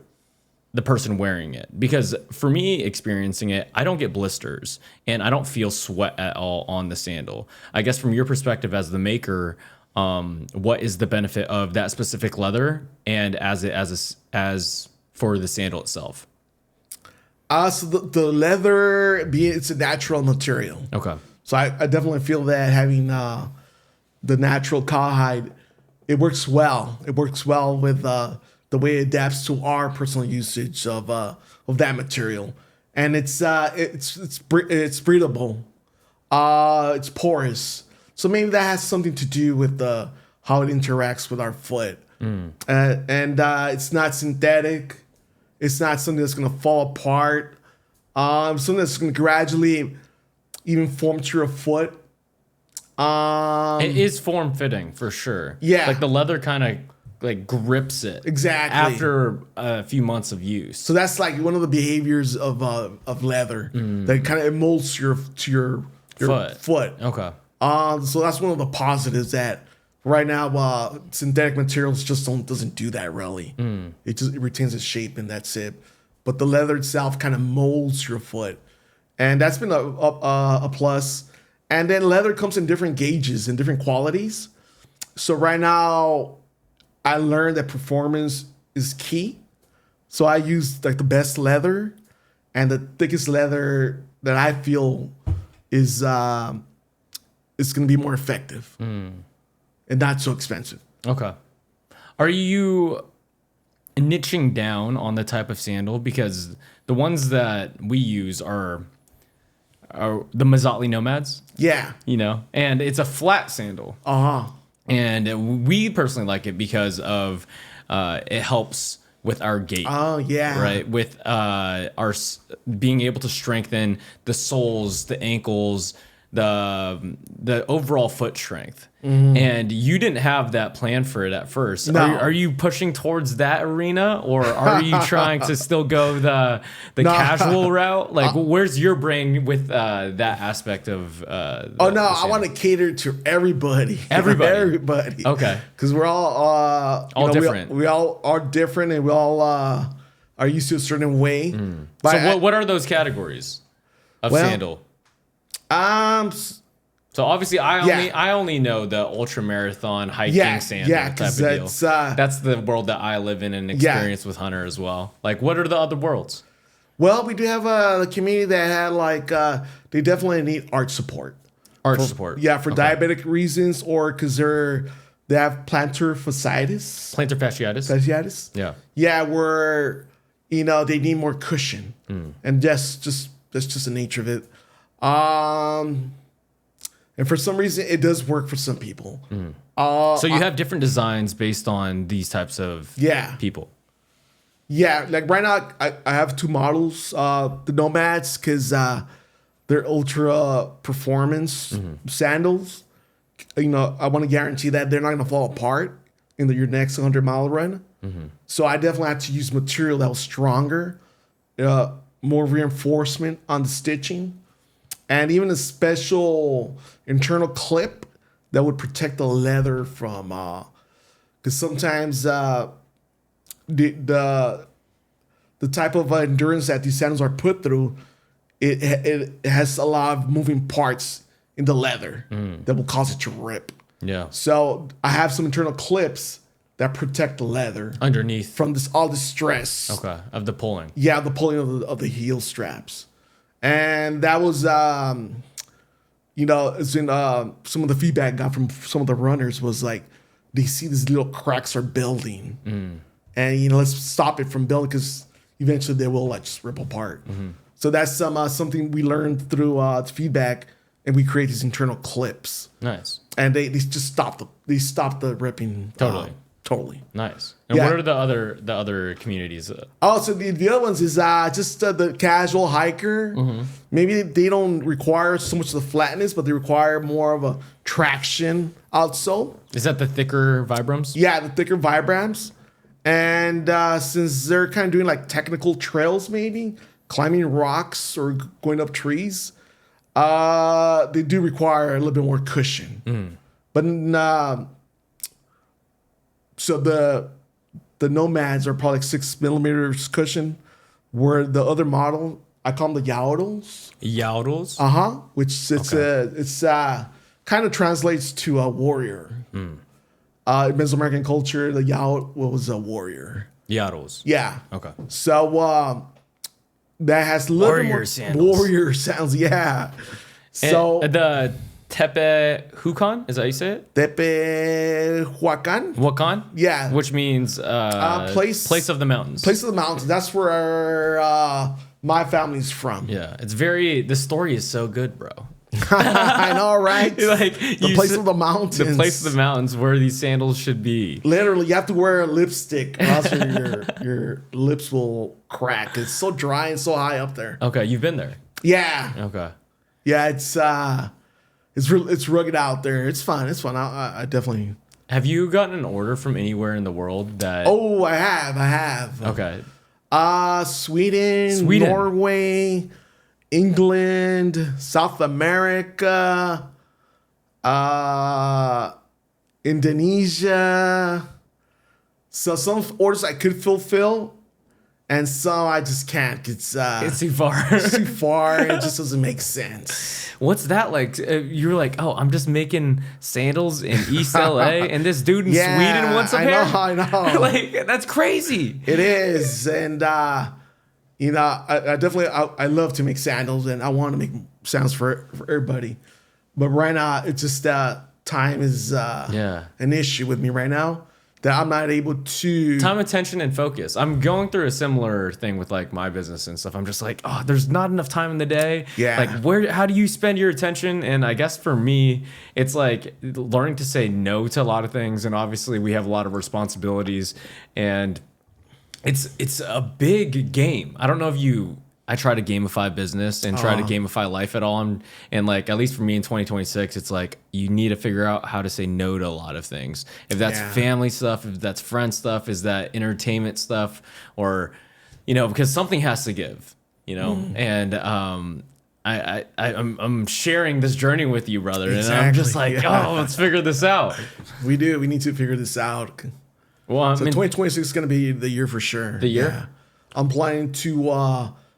the person wearing it? Because for me, experiencing it, I don't get blisters, and I don't feel sweat at all on the sandal. I guess from your perspective as the maker, what is the benefit of that specific leather, and as for the sandal itself? So the leather, it's a natural material. Okay. So I definitely feel that having the natural cowhide it works well. It works well with the way it adapts to our personal usage of that material, and it's breathable. It's porous, so maybe that has something to do with how it interacts with our foot. And it's not synthetic. It's not something that's gonna fall apart. Something that's gonna gradually even form to your foot. It is form fitting for sure. Yeah, like the leather kind of like grips it exactly after a few months of use. So that's like one of the behaviors of leather that kind of molds your foot. Okay. So that's one of the positives that right now synthetic materials just doesn't do that really. It retains its shape and that's it. But the leather itself kind of molds your foot, and that's been a plus. And then leather comes in different gauges and different qualities. So right now, I learned that performance is key. So I use like the best leather and the thickest leather that I feel is going to be more effective and not so expensive. Okay. Are you niching down on the type of sandal? Because the ones that we use are the Mazatli Nomads. Yeah. You know, and it's a flat sandal. Uh-huh. And we personally like it because of it helps with our gait. Oh, yeah. Right? With our being able to strengthen the soles, the ankles, the overall foot strength. And you didn't have that plan for it at first. No. Are you pushing towards that arena, or are you trying to still go the casual route? Like, where's your brain with that aspect of? I want to cater to everybody. Everybody. Okay. Because we're all different. We all are different, and we all are used to a certain way. So what are those categories of sandal? So obviously, I only know the ultra marathon hiking sandal type of deal. That's the world that I live in and experience with Hunter as well. Like, what are the other worlds? Well, we do have a community that had they definitely need art support. Support. Yeah, for diabetic reasons or because they have plantar fasciitis. Plantar fasciitis. Fasciitis. Yeah. Yeah, where they need more cushion, and that's just the nature of it. And for some reason, it does work for some people. So you have different designs based on these types of people. Yeah, like right now, I have two models, the Nomads, because they're ultra performance sandals. I want to guarantee that they're not going to fall apart in your next 100-mile run. So I definitely had to use material that was stronger, more reinforcement on the stitching, and even a special internal clip that would protect the leather from, because sometimes the type of endurance that these sandals are put through, it has a lot of moving parts in the leather that will cause it to rip. Yeah. So I have some internal clips that protect the leather underneath from all the stress. Okay, of the pulling. Yeah, the pulling of the heel straps. And that was, it's in some of the feedback I got from some of the runners was like, they see these little cracks are building. And, let's stop it from building because eventually they will just rip apart. So that's something we learned through the feedback, and we create these internal clips. Nice. And they just stop the ripping. Totally. Nice. And what are the other communities? Oh, so the other ones is just the casual hiker. Maybe they don't require so much of the flatness, but they require more of a traction outsole. Is that the thicker Vibrams? Yeah, the thicker Vibrams. And since they're kind of doing like technical trails, maybe climbing rocks or going up trees, they do require a little bit more cushion. But so the Nomads are probably like 6 millimeters cushion, where the other model, I call them the Yaudels. Yaudels? Which it's kind of translates to a warrior. In Mesoamerican culture, the Yaud was a warrior. Yaudels. Yeah. Okay. So that has a little bit more sandals. warrior sounds. Yeah. So and the Tepehuacan? Is that how you say it? Tepehuacan. Huacan? Yeah. Which means place of the mountains. Place of the mountains. That's where my family's from. Yeah. It's very, the story is so good, bro. I know, right? Like the place of the mountains. The place of the mountains where these sandals should be. Literally, you have to wear a lipstick, or else your lips will crack. It's so dry and so high up there. Okay, you've been there. Yeah. Okay. Yeah, it's rugged out there. It's fun. It's fun. I definitely. Have you gotten an order from anywhere in the world that? Oh, I have. Okay. Sweden, Norway, England, South America, Indonesia. So some orders I could fulfill, and some I just can't. It's too far. It's too far. It just doesn't make sense. What's that like? You're like, oh, I'm just making sandals in East LA, and this dude in Sweden wants a pair. I know. Like, that's crazy. It is, and you know, I definitely I love to make sandals, and I want to make sandals for everybody. But right now, it's just time is an issue with me right now. That I'm not able to time, attention, and focus. I'm going through a similar thing with like my business and stuff. I'm just like, oh, there's not enough time in the day. Yeah. Like how do you spend your attention? And I guess for me, it's like learning to say no to a lot of things. And obviously we have a lot of responsibilities, and it's a big game. I don't know if I try to gamify business and try to gamify life at all. And like, at least for me in 2026, it's like, you need to figure out how to say no to a lot of things. If that's family stuff, if that's friend stuff, is that entertainment stuff, or, you know, because something has to give, you know? And, I'm sharing this journey with you, brother. Exactly. And I'm just like, oh, let's figure this out. We need to figure this out. Well, I mean, 2026 is going to be the year for sure. The year? Yeah. I'm planning to,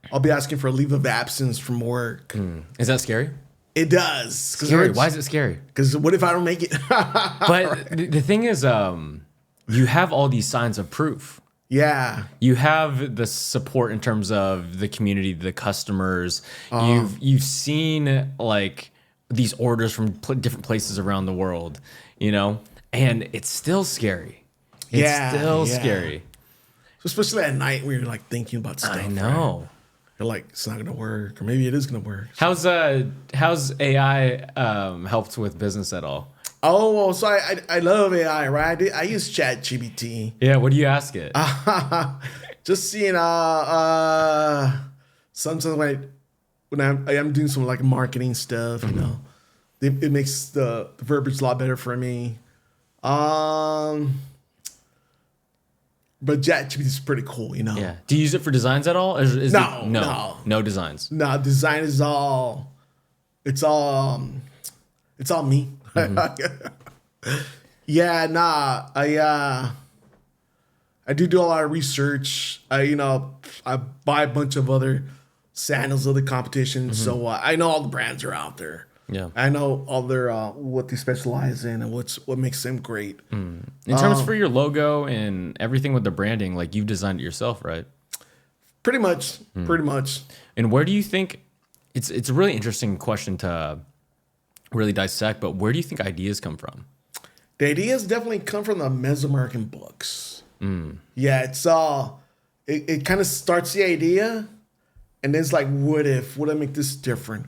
I'll be asking for a leave of absence from work. Is that scary? It does. Scary. Why is it scary? Because what if I don't make it? But the thing is, you have all these signs of proof. Yeah. You have the support in terms of the community, the customers. You've seen like these orders from different places around the world, you know, and it's still scary. It's still scary. Especially at night when you're like thinking about stuff. I know. Right? You're like, it's not gonna work, or maybe it is gonna work. How's AI helped with business at all? Oh, so I love AI, right? I use ChatGPT. Yeah, what do you ask it? Just seeing sometimes like when I am doing some like marketing stuff, you know, it makes the verbiage a lot better for me. But ChatGPT is pretty cool, you know. Yeah. Do you use it for designs at all? No designs. No, design is all. It's all me. Yeah, nah. I do a lot of research. I buy a bunch of other sandals, other competitions. So I know all the brands are out there. Yeah, I know all their what they specialize in and what makes them great. In terms for your logo and everything with the branding, like you've designed it yourself, right? Pretty much. And where do you think it's a really interesting question to really dissect? But where do you think ideas come from? The ideas definitely come from the Mesoamerican books. Yeah, it's it kind of starts the idea, and then it's like, what if? Would I make this different?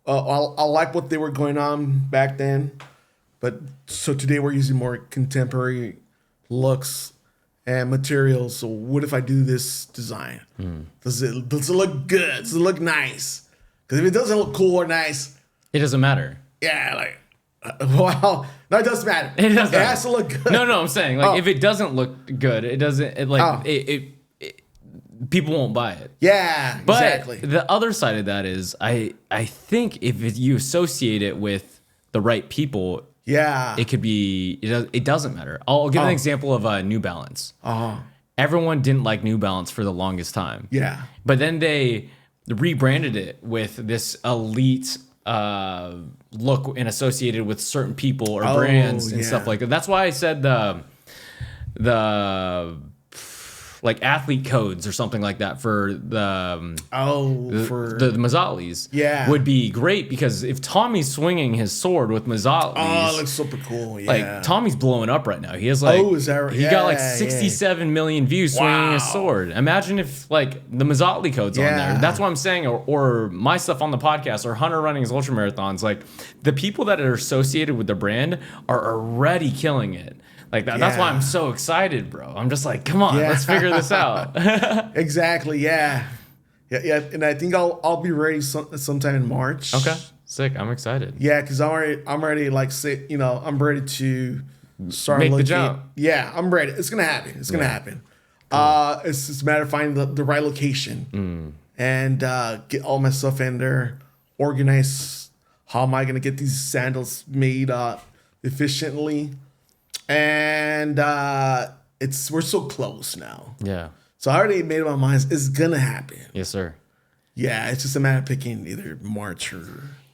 I like what they were going on back then, but so today we're using more contemporary looks and materials. So what if I do this design? Does it look good? Does it look nice? Because if it doesn't look cool or nice, it doesn't matter. Yeah, like well, no, it doesn't matter. It has to look good. No, I'm saying like if it doesn't look good, it doesn't. People won't buy it. Yeah, but exactly. The other side of that is I think if you associate it with the right people, it could be. It doesn't matter. I'll give an example of New Balance. Everyone didn't like New Balance for the longest time. Yeah, but then they rebranded it with this elite look and associated with certain people or brands and stuff like that. That's why I said the like athlete codes or something like that for the the Mazatlis would be great, because if Tommy's swinging his sword with Mazatlis, it looks super cool. Yeah, like Tommy's blowing up right now. He has like is that right? He got like 67 million views swinging his sword. Imagine if like the Mazatli code's on there. That's what I'm saying. Or my stuff on the podcast, or Hunter running his ultra marathons. Like the people that are associated with the brand are already killing it. Like that. That's why I'm so excited, bro. I'm just like, come on, let's figure this out. Exactly. Yeah. And I think I'll be ready sometime in March. Okay. Sick. I'm excited. Yeah, because I'm already like, I'm ready to start make the jump. Yeah, I'm ready. It's gonna happen. It's gonna happen. Cool. It's just a matter of finding the right location and get all my stuff in there, organize. How am I gonna get these sandals made efficiently? And we're so close now. Yeah. So I already made up my mind. It's gonna happen. Yes, sir. Yeah, it's just a matter of picking either March or.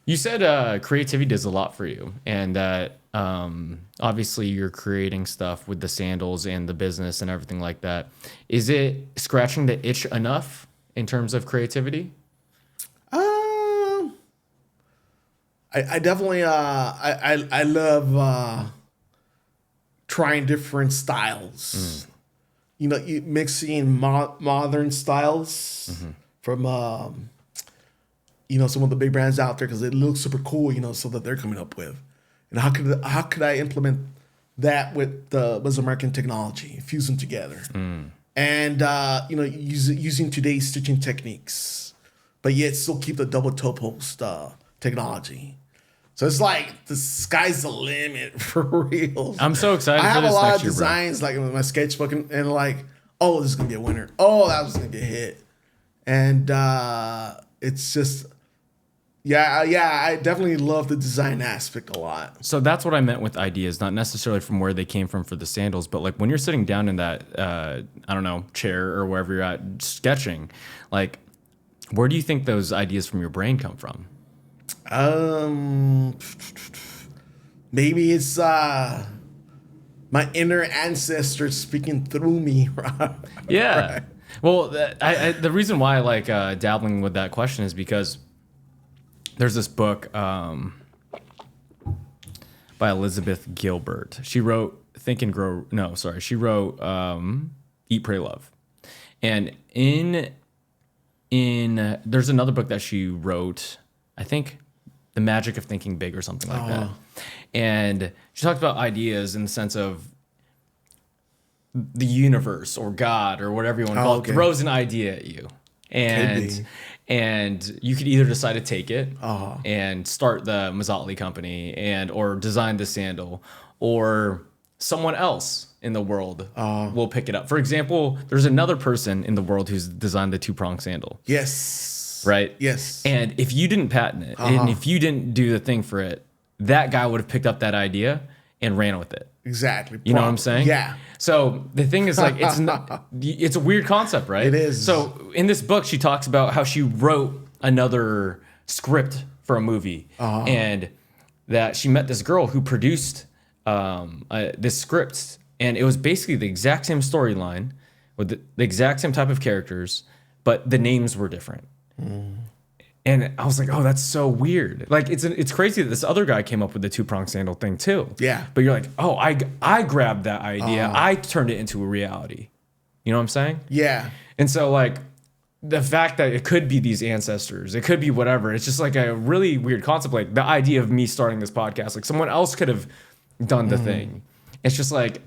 You said creativity does a lot for you, and that obviously you're creating stuff with the sandals and the business and everything like that. Is it scratching the itch enough in terms of creativity? I definitely I love trying different styles. You know, mixing modern styles from some of the big brands out there, because it looks super cool, so that they're coming up with. And how could I implement that with the Mesoamerican technology, fuse them together, and using today's stitching techniques, but yet still keep the double toe post technology. So it's like the sky's the limit for real. I'm so excited. I have for this a lot next of year, designs bro. like in my sketchbook, and like, oh, this is gonna be a winner. Oh, that was gonna be a hit, and it's just. I definitely love the design aspect a lot. So that's what I meant with ideas, not necessarily from where they came from for the sandals, but like when you're sitting down in that, chair or wherever you're at sketching, like, where do you think those ideas from your brain come from? Maybe it's my inner ancestors speaking through me. Yeah. Right. Well, the reason why I like dabbling with that question is because there's this book by Elizabeth Gilbert. She wrote Think and Grow. No, sorry. She wrote Eat, Pray, Love. And in there's another book that she wrote, I think The Magic of Thinking Big or something like that. And she talked about ideas in the sense of the universe or God or whatever you want to call it, throws an idea at you. And you could either decide to take it and start the Mazatli company or design the sandal, or someone else in the world will pick it up. For example, there's another person in the world who's designed the two-prong sandal. Yes. Right? Yes. And if you didn't patent it, and if you didn't do the thing for it, that guy would have picked up that idea and ran with it. Exactly. You know what I'm saying? Yeah. So the thing is, like, it's a weird concept, right? It is. So in this book, she talks about how she wrote another script for a movie, and that she met this girl who produced this script, and it was basically the exact same storyline with the exact same type of characters, but the names were different. And I was like, oh, that's so weird. Like, it's crazy that this other guy came up with the two-prong sandal thing too. Yeah. But you're like, oh, I grabbed that idea. I turned it into a reality. You know what I'm saying? Yeah. And so, like, the fact that it could be these ancestors, it could be whatever. It's just like a really weird concept. Like the idea of me starting this podcast, like someone else could have done the thing. It's just like,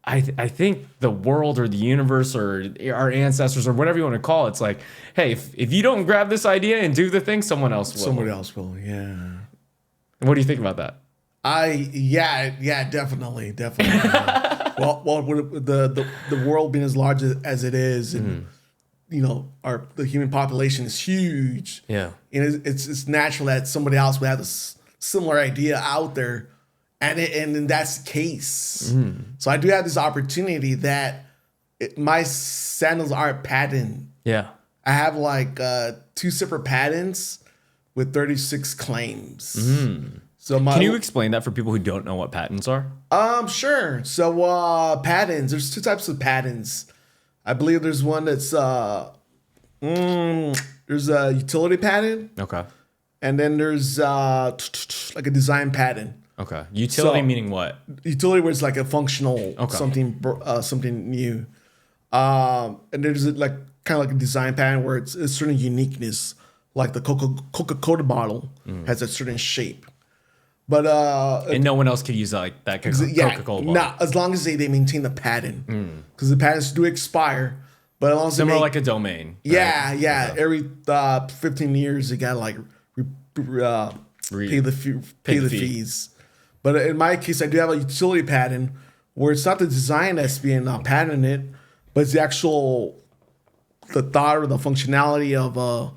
I think the world or the universe or our ancestors or whatever you want to call it, it's like, hey, if you don't grab this idea and do the thing, someone else will. Somebody else will, yeah. What do you think about that? Definitely. well, with the world being as large as it is, and the human population is huge. Yeah, and it's natural that somebody else would have a similar idea out there. And that's the case. So I do have this opportunity that my sandals are patented. Yeah. I have like 2 separate patents with 36 claims. So Can you explain that for people who don't know what patents are? Sure. So patents, there's 2 types of patents. I believe there's one that's there's a utility pattern, Okay. and then there's like a design pattern. Okay. Utility meaning what? Utility where it's like a functional something new. And there's like kind of like a design pattern where it's a certain uniqueness, like the Coca-Cola bottle has a certain shape. But and no one else could use that Coca-Cola bottle. Not as long as they maintain the pattern, because the patents do expire. But as long as similar like a domain. Yeah, right? yeah. Okay. Every 15 years, you gotta like pay the fees. But in my case, I do have a utility patent where it's not the design that's being patented, but it's the thought or the functionality of a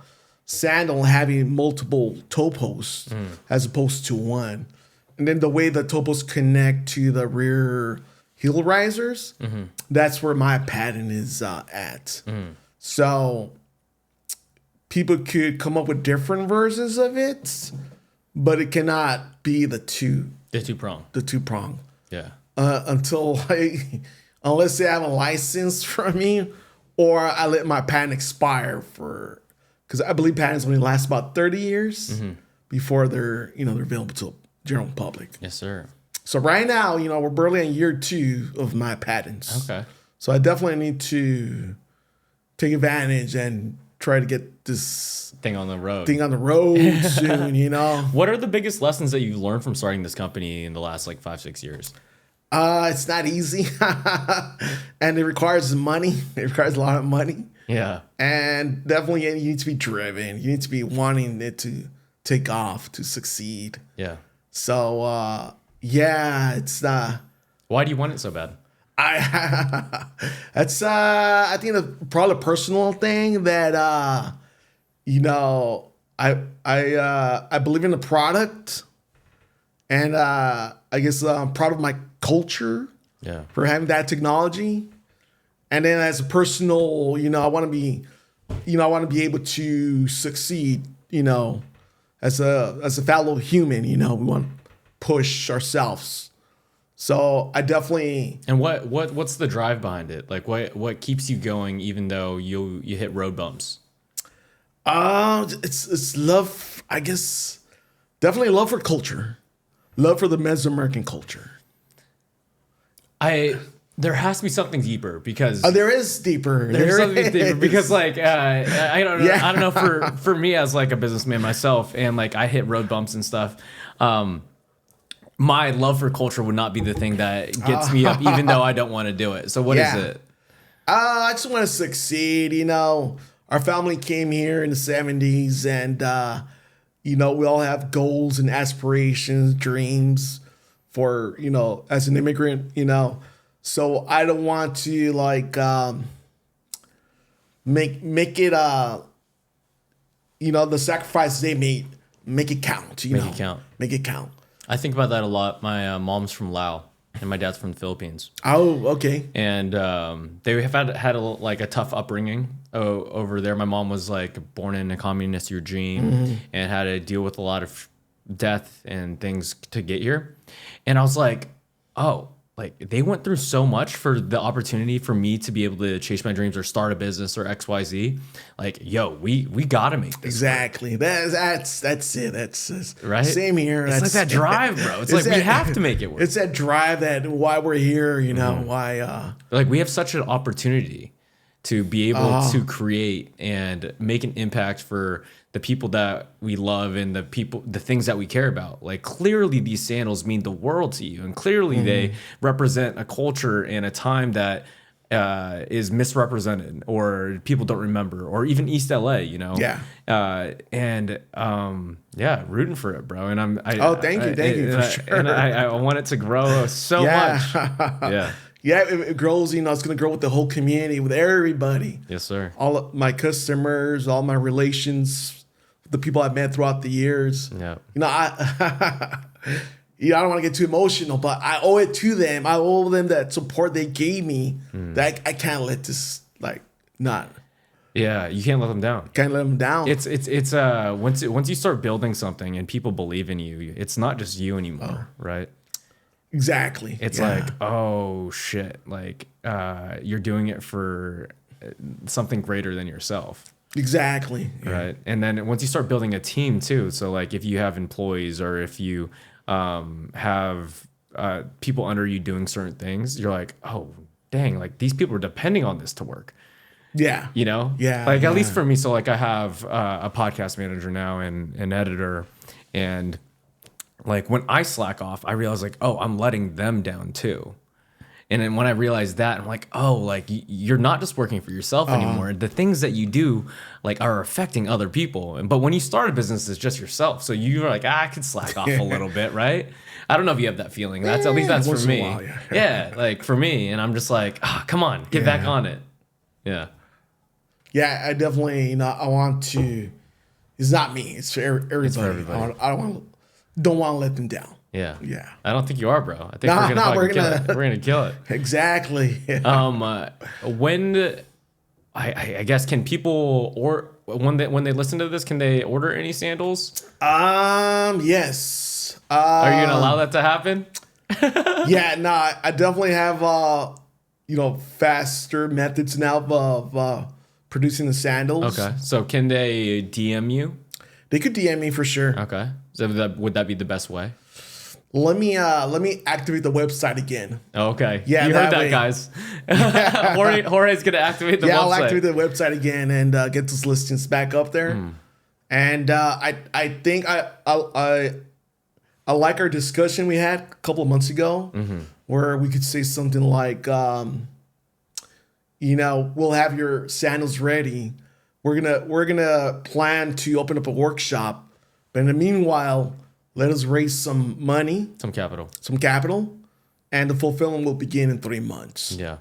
sandal having multiple toe posts as opposed to one. And then the way the toe posts connect to the rear heel risers, that's where my patent is at. So people could come up with different versions of it, but it cannot be the two prong. Yeah. Unless they have a license from me, or I let my patent expire because I believe patents only last about 30 years before they're available to the general public. Yes, sir. So right now, we're barely in year 2 of my patents. Okay. So I definitely need to take advantage and try to get this thing on the road soon, What are the biggest lessons that you learned from starting this company in the last 5-6 years? It's not easy. And it requires money. It requires a lot of money. Yeah. And definitely you need to be driven. You need to be wanting it to take off, to succeed. Yeah. So, it's why do you want it so bad? I think probably a personal thing that I believe in the product, and I guess I'm proud of my culture for having that technology. And then as a personal, I want to be able to succeed, as a fellow human, we want to push ourselves. So I definitely. And what's the drive behind it? Like what keeps you going even though you hit road bumps? It's love, I guess. Definitely love for culture, love for the Mesoamerican culture. There has to be something deeper because there is deeper. There's something deeper because I don't know. Yeah. I don't know for me as a businessman myself, and I hit road bumps and stuff. My love for culture would not be the thing that gets me up, even though I don't want to do it. So what is it? I just want to succeed. Our family came here in the 70s, and we all have goals and aspirations, dreams for as an immigrant. So I don't want to make it the sacrifices they made, make it count. Make it count. I think about that a lot. My mom's from Laos and my dad's from the Philippines. Oh, okay. And they have had a tough upbringing over there. My mom was born in a communist regime and had to deal with a lot of death and things to get here. And I was like, oh, they went through so much for the opportunity for me to be able to chase my dreams or start a business or XYZ. We got to make this exactly. That's it. That's right. Same here. It's that drive, bro. It's we have to make it work. It's that drive that why we're here. Why we have such an opportunity to be able to create and make an impact for the people that we love and the things that we care about. Clearly these sandals mean the world to you, and clearly they represent a culture and a time that is misrepresented or people don't remember, or even East LA, rooting for it, bro. And thank you for sure. And I want it to grow so much. Yeah, it grows, it's going to grow with the whole community, with everybody. Yes, sir. All of my customers, all my relations, the people I've met throughout the years. Yeah. I don't want to get too emotional, but I owe it to them. I owe them that support they gave me. That I can't let this, not. Yeah, you can't let them down. Can't let them down. It's once you start building something and people believe in you, it's not just you anymore, right? Exactly. It's oh shit, you're doing it for something greater than yourself. Exactly. Right. And then once you start building a team too, so like if you have employees or if you have people under you doing certain things, you're like, oh, dang, like these people are depending on this to work. Yeah. You know? Yeah. Like at least for me, so like I have a podcast manager now and an editor, and like when I slack off, I realize like, oh, I'm letting them down too. And then when I realized that, I'm like, oh, like you're not just working for yourself anymore. The things that you do like are affecting other people. But when you start a business, it's just yourself. So you're like, I could slack off a little bit, right? I don't know if you have that feeling. That's at least that's for me. While, yeah, like for me. And I'm just like, come on, get back on it. Yeah. Yeah, I definitely, I want to. It's not me. It's for everybody. It's for everybody. I don't want to let them down. Yeah. Yeah. I don't think you are, bro. I think we're gonna kill it. Exactly. Yeah. When I guess can people or when they listen to this, can they order any sandals? Yes. Are you gonna allow that to happen? Yeah, no, I definitely have faster methods now of producing the sandals. Okay. So can they DM you? They could DM me for sure. Okay. So would that be the best way? Let me activate the website again. Okay. Yeah, you heard that, guys. Jorge's gonna activate the website. Yeah, I'll activate the website again and get those listings back up there. And I think I like our discussion we had a couple of months ago, where we could say something like, we'll have your sandals ready. We're gonna plan to open up a workshop, but in the meanwhile, let us raise some money, some capital, and the fulfillment will begin in 3 months. Yeah.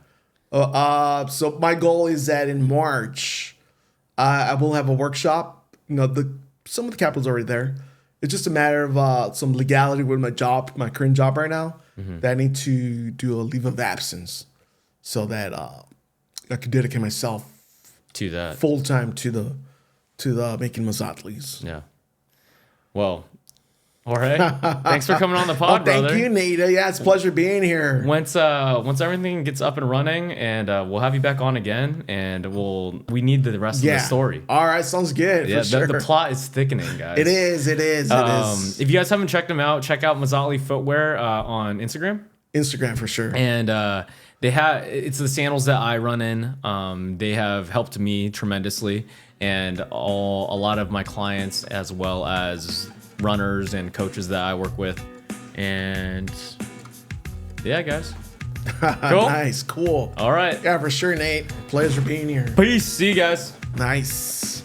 So my goal is that in March, I will have a workshop. Some of the capital's already there. It's just a matter of some legality with my current job right now, that I need to do a leave of absence, so that I could dedicate myself to that full time to the making Mazatlis. Yeah. Well. Jorge, thanks for coming on the pod, brother. Thank you, Nate. Yeah, it's a pleasure being here. Once everything gets up and running, and we'll have you back on again, and we need the rest of the story. All right, sounds good. Yeah, for sure. The plot is thickening, guys. It is. If you guys haven't checked them out, check out Mazatli Footwear on Instagram. Instagram for sure. And it's the sandals that I run in. They have helped me tremendously, and a lot of my clients, as well as runners and coaches that I work with. And yeah, guys. Cool. Nice. Cool. All right. Yeah, for sure, Nate. Pleasure being here. Peace. See you guys. Nice.